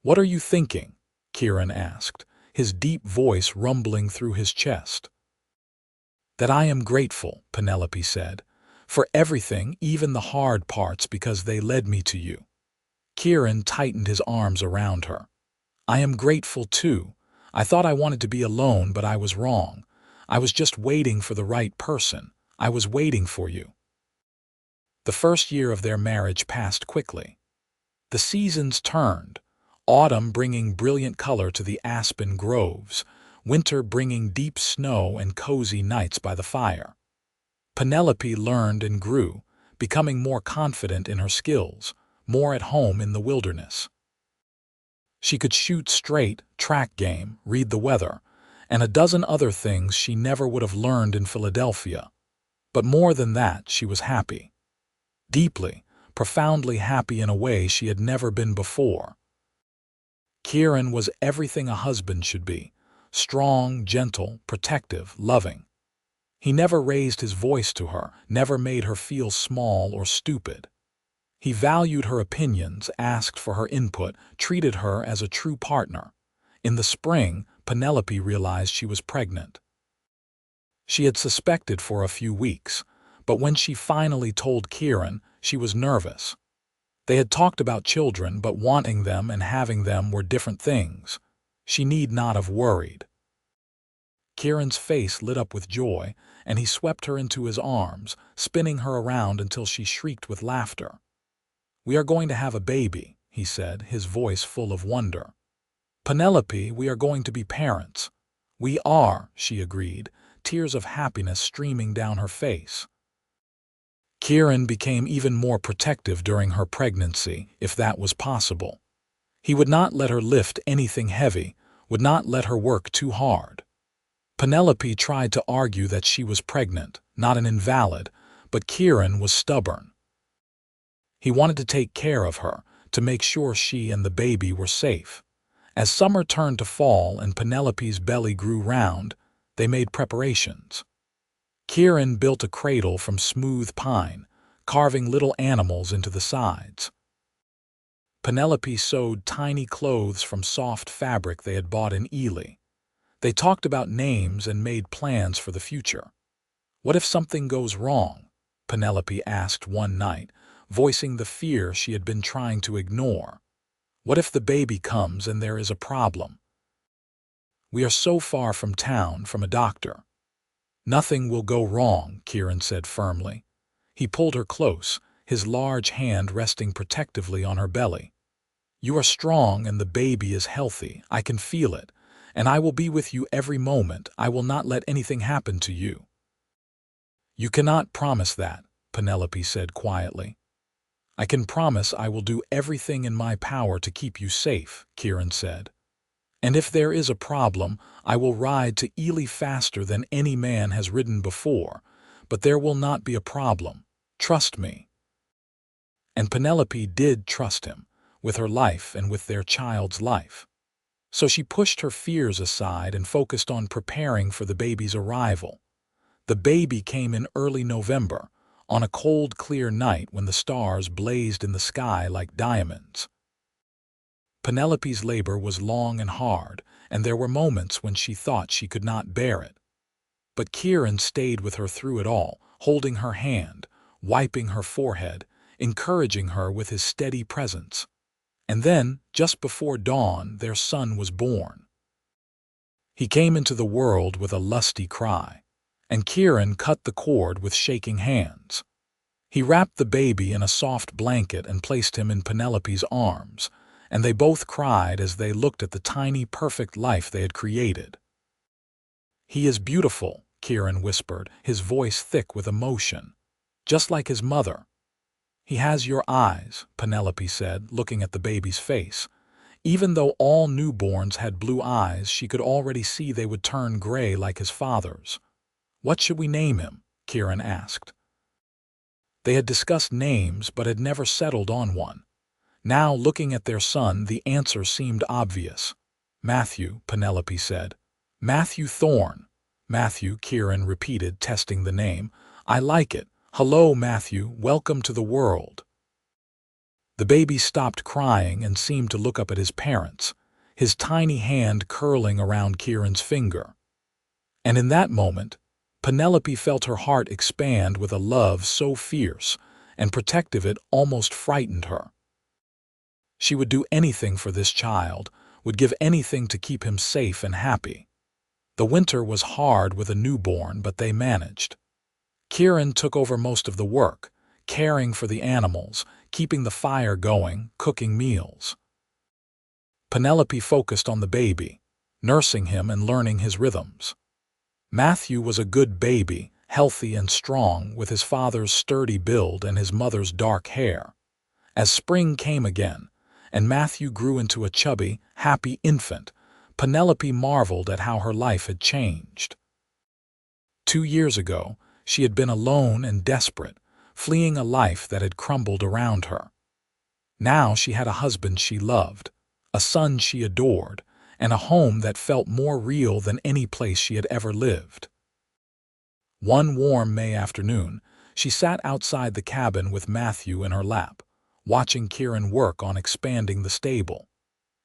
"What are you thinking?" Kieran asked, his deep voice rumbling through his chest. "That I am grateful," Penelope said, "for everything, even the hard parts, because they led me to you." Kieran tightened his arms around her. "I am grateful too. I thought I wanted to be alone, but I was wrong. I was just waiting for the right person. I was waiting for you." The first year of their marriage passed quickly. The seasons turned, autumn bringing brilliant color to the aspen groves, winter bringing deep snow and cozy nights by the fire. Penelope learned and grew, becoming more confident in her skills, more at home in the wilderness. She could shoot straight, track game, read the weather, and a dozen other things she never would have learned in Philadelphia. But more than that, she was happy. Deeply, profoundly happy in a way she had never been before. Kieran was everything a husband should be: strong, gentle, protective, loving. He never raised his voice to her, never made her feel small or stupid. He valued her opinions, asked for her input, treated her as a true partner. In the spring, Penelope realized she was pregnant. She had suspected for a few weeks, but when she finally told Kieran, she was nervous. They had talked about children, but wanting them and having them were different things. She need not have worried. Kieran's face lit up with joy, and he swept her into his arms, spinning her around until she shrieked with laughter. "We are going to have a baby," he said, his voice full of wonder. "Penelope, we are going to be parents." "We are," she agreed, tears of happiness streaming down her face. Kieran became even more protective during her pregnancy, if that was possible. He would not let her lift anything heavy, would not let her work too hard. Penelope tried to argue that she was pregnant, not an invalid, but Kieran was stubborn. He wanted to take care of her, to make sure she and the baby were safe. As summer turned to fall and Penelope's belly grew round, they made preparations. Kieran built a cradle from smooth pine, carving little animals into the sides. Penelope sewed tiny clothes from soft fabric they had bought in Ely. They talked about names and made plans for the future. "What if something goes wrong?" Penelope asked one night, voicing the fear she had been trying to ignore. "What if the baby comes and there is a problem? We are so far from town, from a doctor." Nothing will go wrong, Kieran said firmly. He pulled her close, his large hand resting protectively on her belly. You are strong and the baby is healthy. I can feel it. And I will be with you every moment. I will not let anything happen to you. You cannot promise that, Penelope said quietly. I can promise I will do everything in my power to keep you safe, Kieran said. And if there is a problem, I will ride to Ely faster than any man has ridden before. But there will not be a problem. Trust me. And Penelope did trust him, with her life and with their child's life. So she pushed her fears aside and focused on preparing for the baby's arrival. The baby came in early November, on a cold, clear night when the stars blazed in the sky like diamonds. Penelope's labor was long and hard, and there were moments when she thought she could not bear it. But Kieran stayed with her through it all, holding her hand, wiping her forehead, encouraging her with his steady presence. And then, just before dawn, their son was born. He came into the world with a lusty cry, and Kieran cut the cord with shaking hands. He wrapped the baby in a soft blanket and placed him in Penelope's arms, and they both cried as they looked at the tiny, perfect life they had created. He is beautiful, Kieran whispered, his voice thick with emotion, just like his mother. He has your eyes, Penelope said, looking at the baby's face. Even though all newborns had blue eyes, she could already see they would turn gray like his father's. What should we name him? Kieran asked. They had discussed names but had never settled on one. Now, looking at their son, the answer seemed obvious. Matthew, Penelope said. Matthew Thorne. Matthew, Kieran repeated, testing the name. I like it. Hello, Matthew. Welcome to the world. The baby stopped crying and seemed to look up at his parents, his tiny hand curling around Kieran's finger. And in that moment, Penelope felt her heart expand with a love so fierce and protective it almost frightened her. She would do anything for this child, would give anything to keep him safe and happy. The winter was hard with a newborn, but they managed. Kieran took over most of the work, caring for the animals, keeping the fire going, cooking meals. Penelope focused on the baby, nursing him and learning his rhythms. Matthew was a good baby, healthy and strong, with his father's sturdy build and his mother's dark hair. As spring came again, and Matthew grew into a chubby, happy infant, Penelope marveled at how her life had changed. 2 years ago, she had been alone and desperate, fleeing a life that had crumbled around her. Now she had a husband she loved, a son she adored, and a home that felt more real than any place she had ever lived. One warm May afternoon, she sat outside the cabin with Matthew in her lap, watching Kieran work on expanding the stable.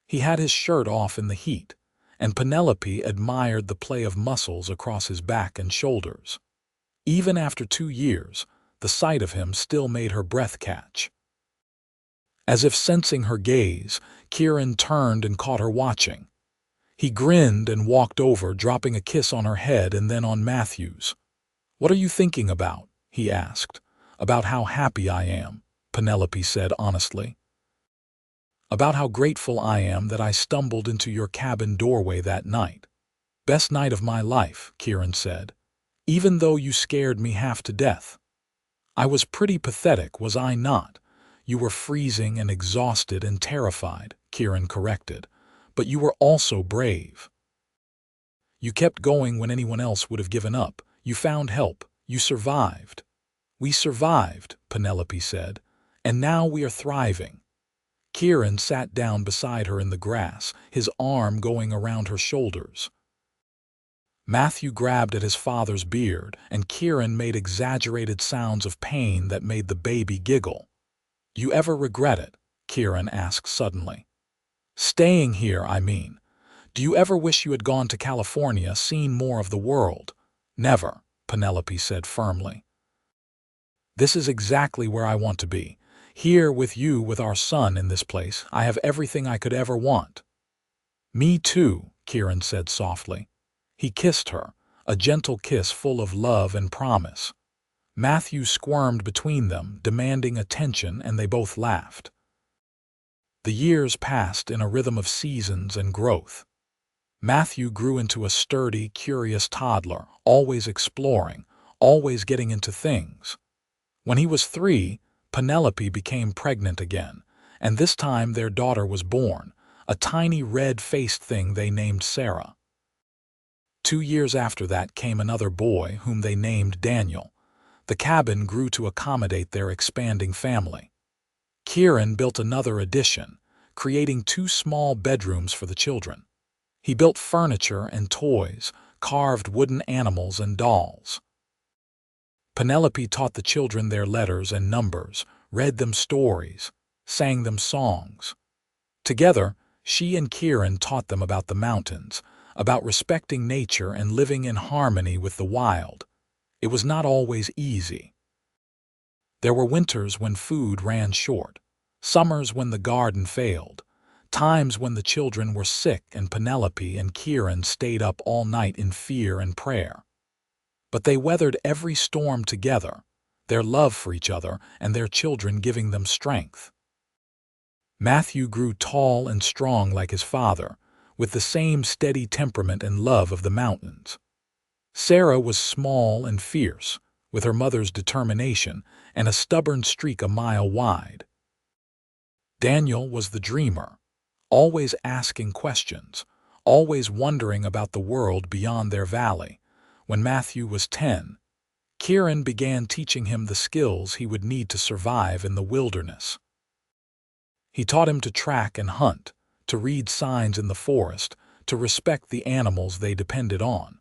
He had his shirt off in the heat, and Penelope admired the play of muscles across his back and shoulders. Even after 2 years, the sight of him still made her breath catch. As if sensing her gaze, Kieran turned and caught her watching. He grinned and walked over, dropping a kiss on her head and then on Matthew's. "What are you thinking about?" he asked. "About how happy I am," Penelope said honestly. "About how grateful I am that I stumbled into your cabin doorway that night." "Best night of my life," Kieran said, "even though you scared me half to death." "I was pretty pathetic, was I not?" "You were freezing and exhausted and terrified," Kieran corrected, "but you were also brave. You kept going when anyone else would have given up. You found help. You survived." "We survived," Penelope said, "and now we are thriving." Kieran sat down beside her in the grass, his arm going around her shoulders. Matthew grabbed at his father's beard, and Kieran made exaggerated sounds of pain that made the baby giggle. "You ever regret it?" Kieran asked suddenly. "Staying here, I mean. Do you ever wish you had gone to California, seen more of the world?" "Never," Penelope said firmly. "This is exactly where I want to be. Here with you, with our son in this place. I have everything I could ever want." "Me too," Kieran said softly. He kissed her, a gentle kiss full of love and promise. Matthew squirmed between them, demanding attention, and they both laughed. The years passed in a rhythm of seasons and growth. Matthew grew into a sturdy, curious toddler, always exploring, always getting into things. When he was 3, Penelope became pregnant again, and this time their daughter was born, a tiny red-faced thing they named Sarah. 2 years after that came another boy whom they named Daniel. The cabin grew to accommodate their expanding family. Kieran built another addition, creating 2 small bedrooms for the children. He built furniture and toys, carved wooden animals and dolls. Penelope taught the children their letters and numbers, read them stories, sang them songs. Together, she and Kieran taught them about the mountains, about respecting nature and living in harmony with the wild. It was not always easy. There were winters when food ran short, summers when the garden failed, times when the children were sick and Penelope and Kieran stayed up all night in fear and prayer. But they weathered every storm together, their love for each other and their children giving them strength. Matthew grew tall and strong like his father, with the same steady temperament and love of the mountains. Sarah was small and fierce, with her mother's determination and a stubborn streak a mile wide. Daniel was the dreamer, always asking questions, always wondering about the world beyond their valley. When Matthew was 10, Kieran began teaching him the skills he would need to survive in the wilderness. He taught him to track and hunt, to read signs in the forest, to respect the animals they depended on.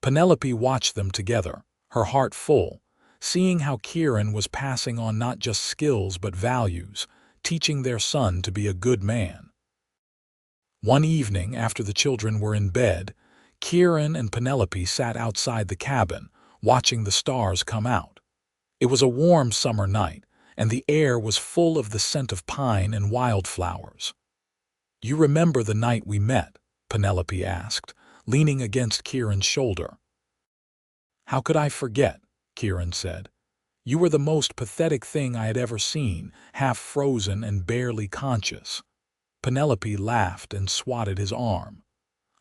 Penelope watched them together, her heart full, seeing how Kieran was passing on not just skills but values, teaching their son to be a good man. One evening, after the children were in bed, Kieran and Penelope sat outside the cabin, watching the stars come out. It was a warm summer night, and the air was full of the scent of pine and wildflowers. "You remember the night we met?" Penelope asked, leaning against Kieran's shoulder. "How could I forget?" Kieran said. "You were the most pathetic thing I had ever seen, half frozen and barely conscious." Penelope laughed and swatted his arm.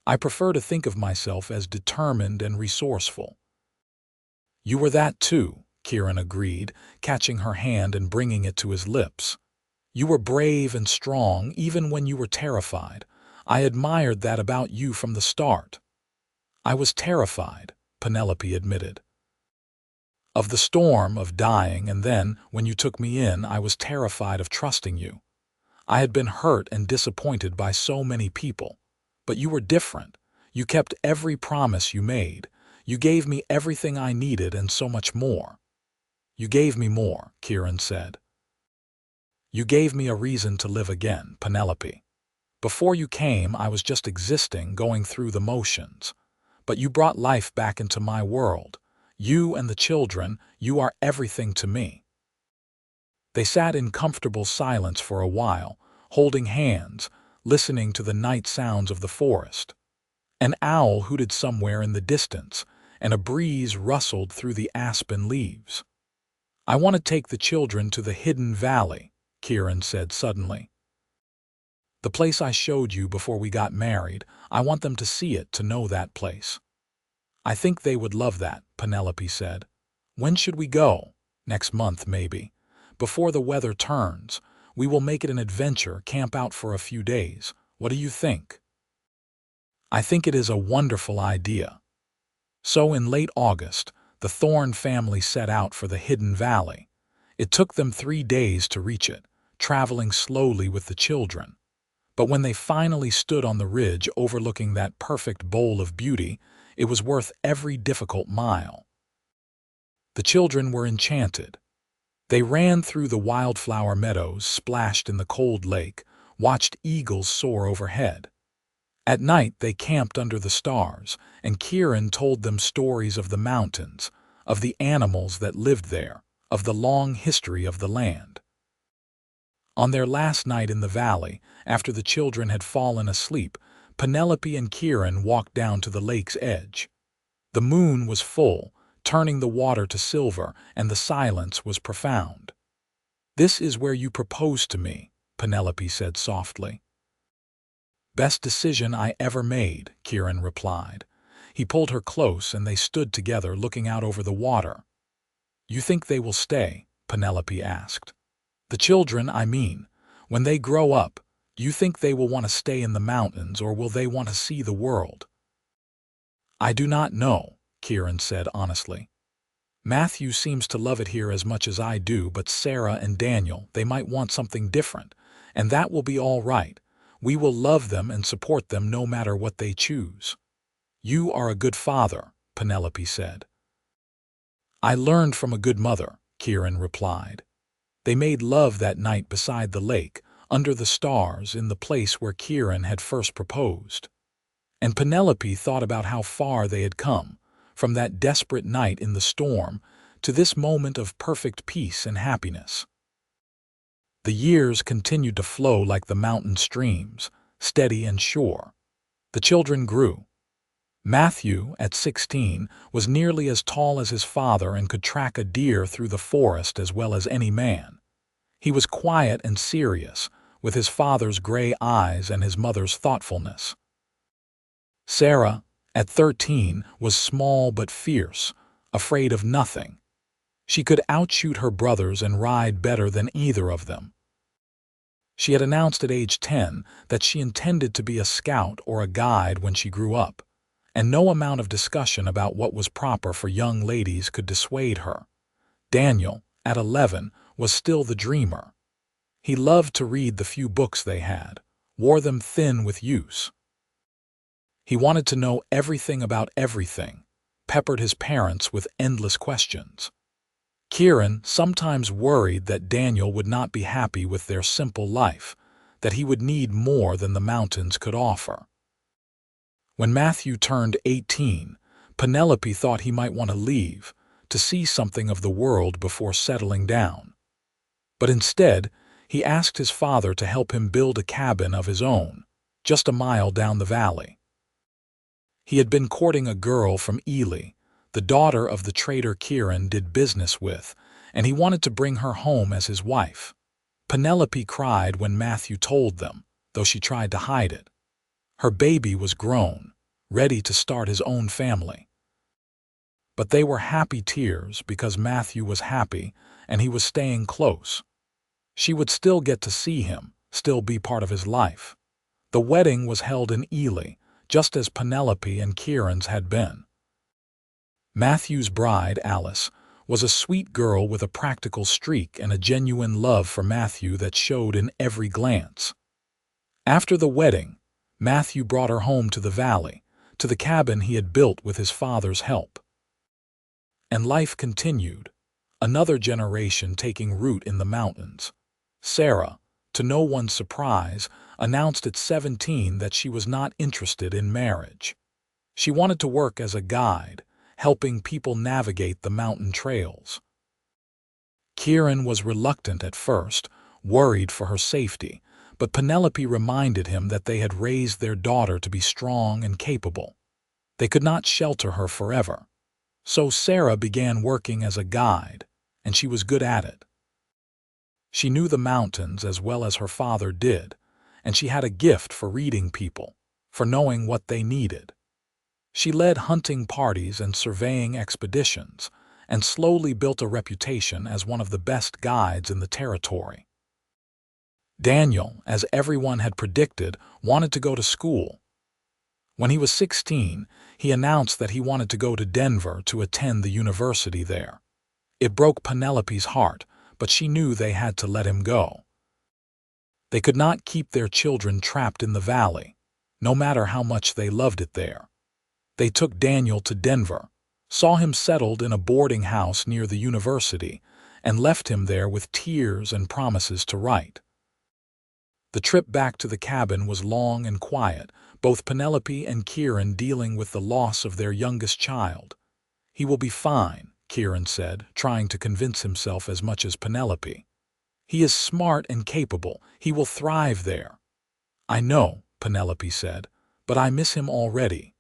"I prefer to think of myself as determined and resourceful." "You were that too," Kieran agreed, catching her hand and bringing it to his lips. "You were brave and strong even when you were terrified. I admired that about you from the start." "I was terrified," Penelope admitted. "Of the storm, of dying, and then, when you took me in, I was terrified of trusting you. I had been hurt and disappointed by so many people. But you were different. You kept every promise you made. You gave me everything I needed and so much more." "You gave me more," Kieran said. "You gave me a reason to live again, Penelope. Before you came, I was just existing, going through the motions. But you brought life back into my world. You and the children, you are everything to me." They sat in comfortable silence for a while, holding hands, listening to the night sounds of the forest. An owl hooted somewhere in the distance, and a breeze rustled through the aspen leaves. "I want to take the children to the hidden valley," Kieran said suddenly. "The place I showed you before we got married. I want them to see it, to know that place." "I think they would love that," Penelope said. "When should we go?" "Next month, maybe. Before the weather turns. We will make it an adventure, camp out for a few days. What do you think?" "I think it is a wonderful idea." So in late August, the Thorne family set out for the hidden valley. It took them 3 days to reach it, traveling slowly with the children. But when they finally stood on the ridge overlooking that perfect bowl of beauty, it was worth every difficult mile. The children were enchanted. They ran through the wildflower meadows, splashed in the cold lake, watched eagles soar overhead. At night they camped under the stars, and Kieran told them stories of the mountains, of the animals that lived there, of the long history of the land. On their last night in the valley, after the children had fallen asleep, Penelope and Kieran walked down to the lake's edge. The moon was full, turning the water to silver, and the silence was profound. "This is where you proposed to me," Penelope said softly. "Best decision I ever made," Kieran replied. He pulled her close and they stood together looking out over the water. "You think they will stay?" Penelope asked. "The children, I mean. When they grow up, do you think they will want to stay in the mountains or will they want to see the world?" "I do not know," Kieran said honestly. "Matthew seems to love it here as much as I do, but Sarah and Daniel, they might want something different, and that will be all right. We will love them and support them no matter what they choose." "You are a good father," Penelope said. "I learned from a good mother," Kieran replied. They made love that night beside the lake, under the stars, in the place where Kieran had first proposed. And Penelope thought about how far they had come, from that desperate night in the storm to this moment of perfect peace and happiness. The years continued to flow like the mountain streams, steady and sure. The children grew. Matthew, at 16, was nearly as tall as his father and could track a deer through the forest as well as any man. He was quiet and serious, with his father's gray eyes and his mother's thoughtfulness. Sarah, at 13, was small but fierce, afraid of nothing. She could outshoot her brothers and ride better than either of them. She had announced at age 10 that she intended to be a scout or a guide when she grew up, and no amount of discussion about what was proper for young ladies could dissuade her. Daniel, at 11, was still the dreamer. He loved to read the few books they had, wore them thin with use. He wanted to know everything about everything, peppered his parents with endless questions. Kieran sometimes worried that Daniel would not be happy with their simple life, that he would need more than the mountains could offer. When Matthew turned 18, Penelope thought he might want to leave, to see something of the world before settling down. But instead, he asked his father to help him build a cabin of his own, just a mile down the valley. He had been courting a girl from Ely, the daughter of the trader Kieran did business with, and he wanted to bring her home as his wife. Penelope cried when Matthew told them, though she tried to hide it. Her baby was grown, ready to start his own family. But they were happy tears because Matthew was happy and he was staying close. She would still get to see him, still be part of his life. The wedding was held in Ely, just as Penelope and Kieran's had been. Matthew's bride, Alice, was a sweet girl with a practical streak and a genuine love for Matthew that showed in every glance. After the wedding, Matthew brought her home to the valley, to the cabin he had built with his father's help. And life continued, another generation taking root in the mountains. Sarah, to no one's surprise, announced at 17 that she was not interested in marriage. She wanted to work as a guide, helping people navigate the mountain trails. Kieran was reluctant at first, worried for her safety, but Penelope reminded him that they had raised their daughter to be strong and capable. They could not shelter her forever. So Sarah began working as a guide, and she was good at it. She knew the mountains as well as her father did, and she had a gift for reading people, for knowing what they needed. She led hunting parties and surveying expeditions, and slowly built a reputation as one of the best guides in the territory. Daniel, as everyone had predicted, wanted to go to school. When he was 16, he announced that he wanted to go to Denver to attend the university there. It broke Penelope's heart, but she knew they had to let him go. They could not keep their children trapped in the valley, no matter how much they loved it there. They took Daniel to Denver, saw him settled in a boarding house near the university, and left him there with tears and promises to write. The trip back to the cabin was long and quiet, both Penelope and Kieran dealing with the loss of their youngest child. "He will be fine," Kieran said, trying to convince himself as much as Penelope. "He is smart and capable. He will thrive there." "I know," Penelope said, "but I miss him already."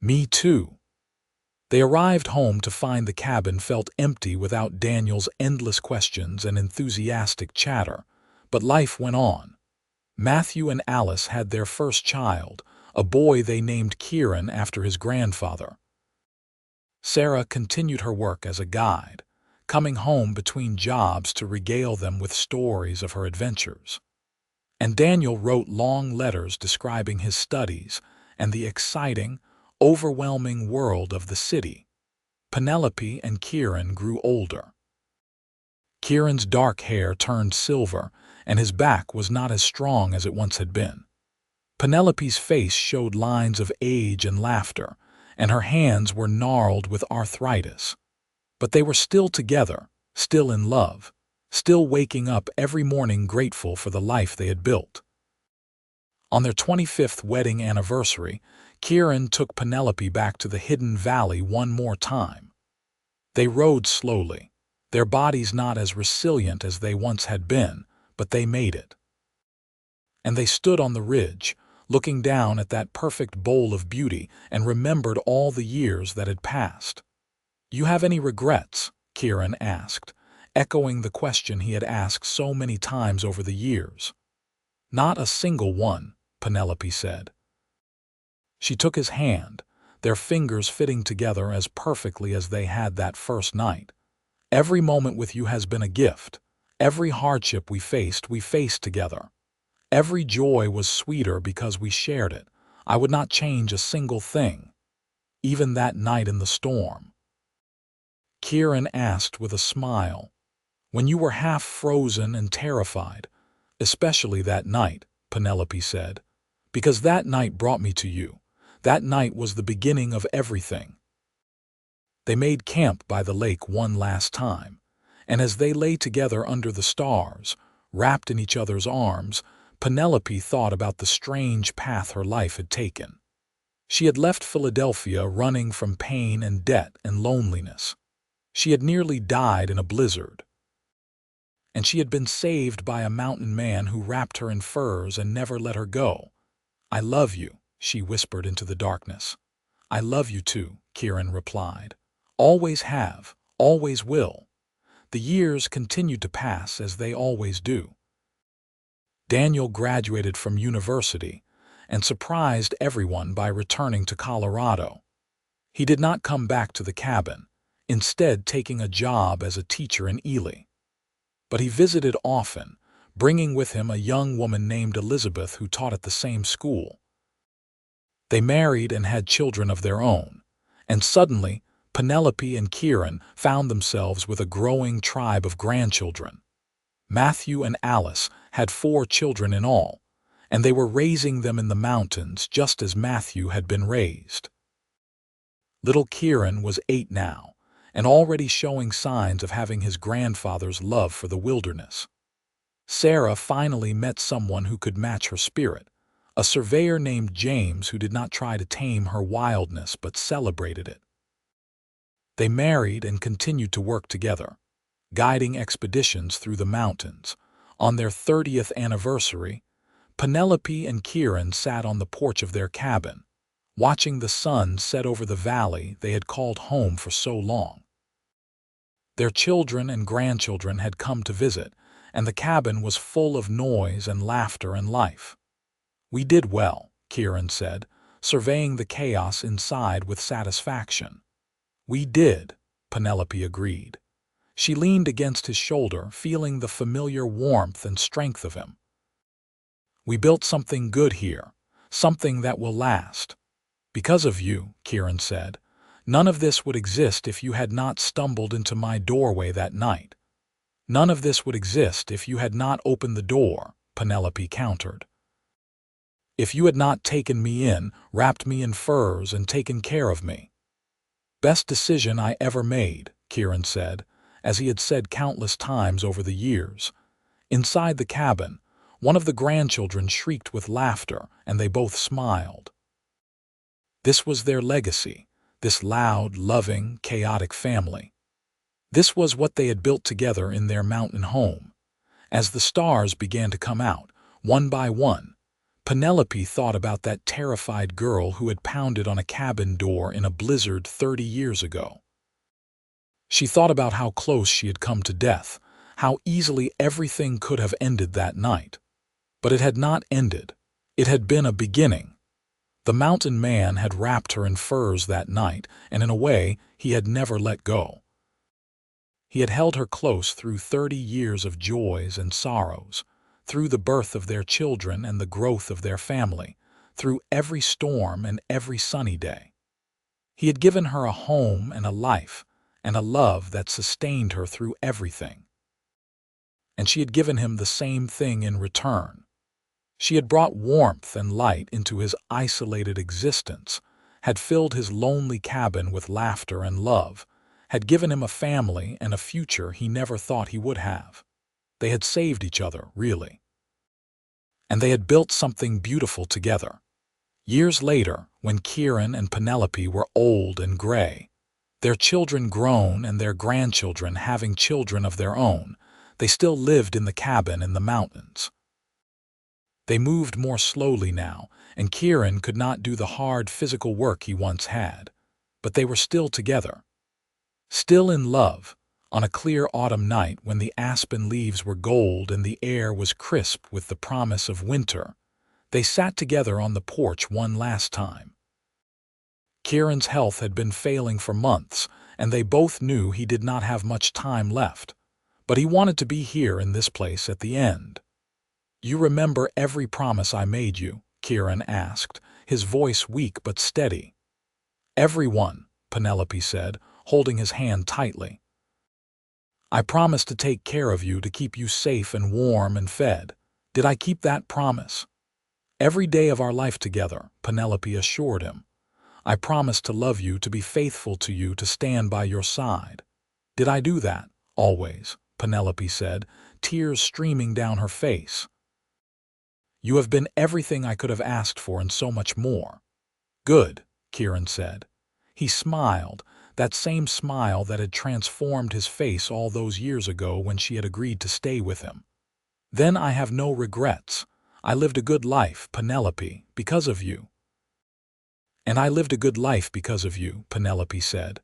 "Me too," They arrived home to find the cabin felt empty without Daniel's endless questions and enthusiastic chatter, but life went on. Matthew and Alice had their first child, a boy they named Kieran after his grandfather. Sarah continued her work as a guide, coming home between jobs to regale them with stories of her adventures. And Daniel wrote long letters describing his studies and the exciting, overwhelming world of the city. Penelope and Kieran grew older. Kieran's dark hair turned silver, and his back was not as strong as it once had been. Penelope's face showed lines of age and laughter, and her hands were gnarled with arthritis. But they were still together, still in love, still waking up every morning grateful for the life they had built. On their 25th wedding anniversary, Kieran took Penelope back to the hidden valley one more time. They rode slowly, their bodies not as resilient as they once had been, but they made it. And they stood on the ridge, looking down at that perfect bowl of beauty, and remembered all the years that had passed. "You have any regrets?" Kieran asked, echoing the question he had asked so many times over the years. "Not a single one," Penelope said. She took his hand, their fingers fitting together as perfectly as they had that first night. "Every moment with you has been a gift. Every hardship we faced together. Every joy was sweeter because we shared it. I would not change a single thing. Even that night in the storm." Kieran asked with a smile, "When you were half frozen and terrified?" "Especially that night," Penelope said, "because that night brought me to you. That night was the beginning of everything." They made camp by the lake one last time, and as they lay together under the stars, wrapped in each other's arms, Penelope thought about the strange path her life had taken. She had left Philadelphia running from pain and debt and loneliness. She had nearly died in a blizzard. And she had been saved by a mountain man who wrapped her in furs and never let her go. "I love you," she whispered into the darkness. "I love you too," Kieran replied. "Always have, always will." The years continued to pass as they always do. Daniel graduated from university and surprised everyone by returning to Colorado. He did not come back to the cabin, instead taking a job as a teacher in Ely. But he visited often, bringing with him a young woman named Elizabeth who taught at the same school. They married and had children of their own, and suddenly Penelope and Kieran found themselves with a growing tribe of grandchildren. Matthew and Alice had 4 children in all, and they were raising them in the mountains just as Matthew had been raised. Little Kieran was 8 now, and already showing signs of having his grandfather's love for the wilderness. Sarah finally met someone who could match her spirit, a surveyor named James who did not try to tame her wildness but celebrated it. They married and continued to work together, guiding expeditions through the mountains. On their 30th anniversary, Penelope and Kieran sat on the porch of their cabin, watching the sun set over the valley they had called home for so long. Their children and grandchildren had come to visit, and the cabin was full of noise and laughter and life. "We did well," Kieran said, surveying the chaos inside with satisfaction. "We did," Penelope agreed. She leaned against his shoulder, feeling the familiar warmth and strength of him. "We built something good here, something that will last. Because of you," Kieran said. "None of this would exist if you had not stumbled into my doorway that night." "None of this would exist if you had not opened the door," Penelope countered. "If you had not taken me in, wrapped me in furs, and taken care of me." "Best decision I ever made," Kieran said, as he had said countless times over the years. Inside the cabin, one of the grandchildren shrieked with laughter, and they both smiled. This was their legacy, this loud, loving, chaotic family. This was what they had built together in their mountain home. As the stars began to come out, one by one, Penelope thought about that terrified girl who had pounded on a cabin door in a blizzard 30 years ago. She thought about how close she had come to death, how easily everything could have ended that night. But it had not ended. It had been a beginning. The mountain man had wrapped her in furs that night, and in a way, he had never let go. He had held her close through 30 years of joys and sorrows, through the birth of their children and the growth of their family, through every storm and every sunny day. He had given her a home and a life, and a love that sustained her through everything. And she had given him the same thing in return. She had brought warmth and light into his isolated existence, had filled his lonely cabin with laughter and love, had given him a family and a future he never thought he would have. They had saved each other, really. And they had built something beautiful together. Years later, when Kieran and Penelope were old and gray, their children grown and their grandchildren having children of their own, they still lived in the cabin in the mountains. They moved more slowly now, and Kieran could not do the hard physical work he once had. But they were still together. Still in love, on a clear autumn night when the aspen leaves were gold and the air was crisp with the promise of winter, they sat together on the porch one last time. Kieran's health had been failing for months, and they both knew he did not have much time left. But he wanted to be here in this place at the end. "You remember every promise I made you?" Kieran asked, his voice weak but steady. "Every one," Penelope said, holding his hand tightly. "I promised to take care of you, to keep you safe and warm and fed. Did I keep that promise?" "Every day of our life together," Penelope assured him. "I promised to love you, to be faithful to you, to stand by your side. Did I do that? Always," Penelope said, tears streaming down her face. "You have been everything I could have asked for and so much more." "Good," Kieran said. He smiled, that same smile that had transformed his face all those years ago when she had agreed to stay with him. "Then I have no regrets. I lived a good life, Penelope, because of you." "And I lived a good life because of you," Penelope said.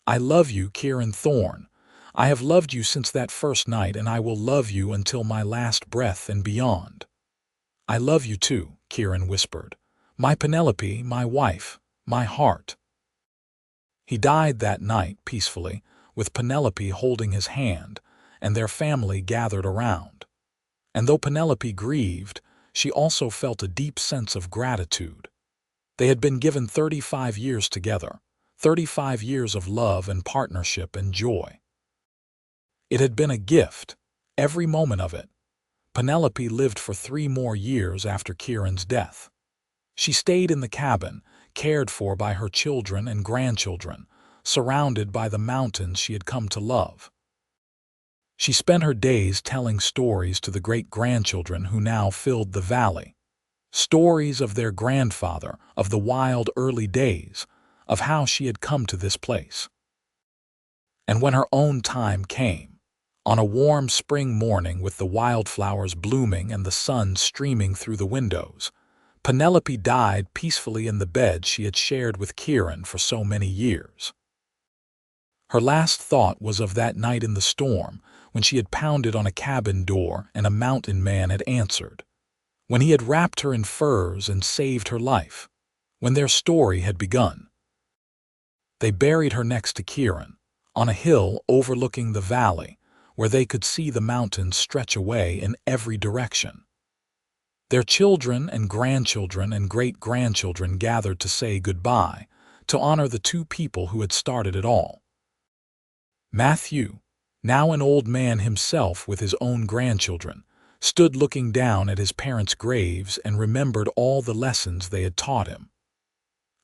"I love you, Kieran Thorne. I have loved you since that first night, and I will love you until my last breath and beyond." "I love you too," Kieran whispered. "My Penelope, my wife, my heart." He died that night peacefully, with Penelope holding his hand, and their family gathered around. And though Penelope grieved, she also felt a deep sense of gratitude. They had been given 35 years together, 35 years of love and partnership and joy. It had been a gift, every moment of it. Penelope lived for 3 more years after Kieran's death. She stayed in the cabin, cared for by her children and grandchildren, surrounded by the mountains she had come to love. She spent her days telling stories to the great-grandchildren who now filled the valley. Stories of their grandfather, of the wild early days, of how she had come to this place. And when her own time came, on a warm spring morning with the wildflowers blooming and the sun streaming through the windows, Penelope died peacefully in the bed she had shared with Kieran for so many years. Her last thought was of that night in the storm, when she had pounded on a cabin door and a mountain man had answered. When he had wrapped her in furs and saved her life. When their story had begun. They buried her next to Kieran, on a hill overlooking the valley, where they could see the mountains stretch away in every direction. Their children and grandchildren and great-grandchildren gathered to say goodbye, to honor the 2 people who had started it all. Matthew, now an old man himself with his own grandchildren, stood looking down at his parents' graves and remembered all the lessons they had taught him.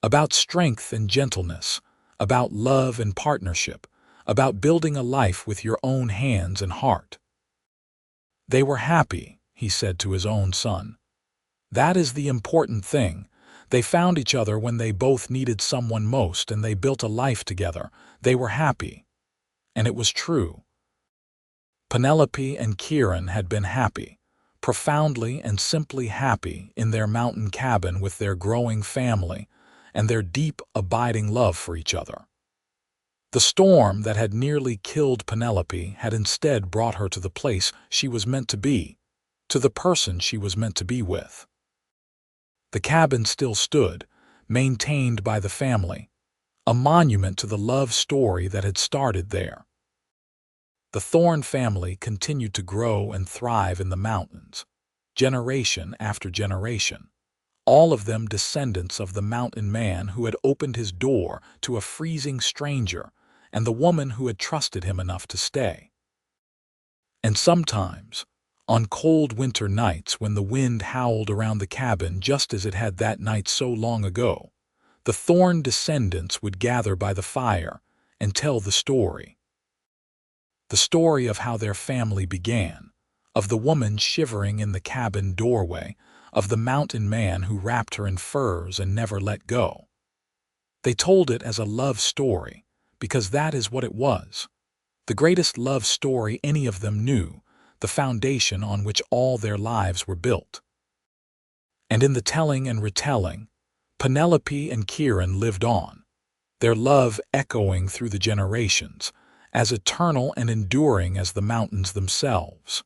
About strength and gentleness, about love and partnership, about building a life with your own hands and heart. They were happy, he said to his own son. That is the important thing. They found each other when they both needed someone most, and they built a life together. They were happy. And it was true. Penelope and Kieran had been happy. profoundly and simply happy in their mountain cabin with their growing family and their deep, abiding love for each other. The storm that had nearly killed Penelope had instead brought her to the place she was meant to be, to the person she was meant to be with. The cabin still stood, maintained by the family, a monument to the love story that had started there. The Thorne family continued to grow and thrive in the mountains, generation after generation, all of them descendants of the mountain man who had opened his door to a freezing stranger and the woman who had trusted him enough to stay. And sometimes, on cold winter nights when the wind howled around the cabin just as it had that night so long ago, the Thorne descendants would gather by the fire and tell the story. The story of how their family began, of the woman shivering in the cabin doorway, of the mountain man who wrapped her in furs and never let go. They told it as a love story, because that is what it was. The greatest love story any of them knew, the foundation on which all their lives were built. And in the telling and retelling, Penelope and Kieran lived on, their love echoing through the generations, as eternal and enduring as the mountains themselves.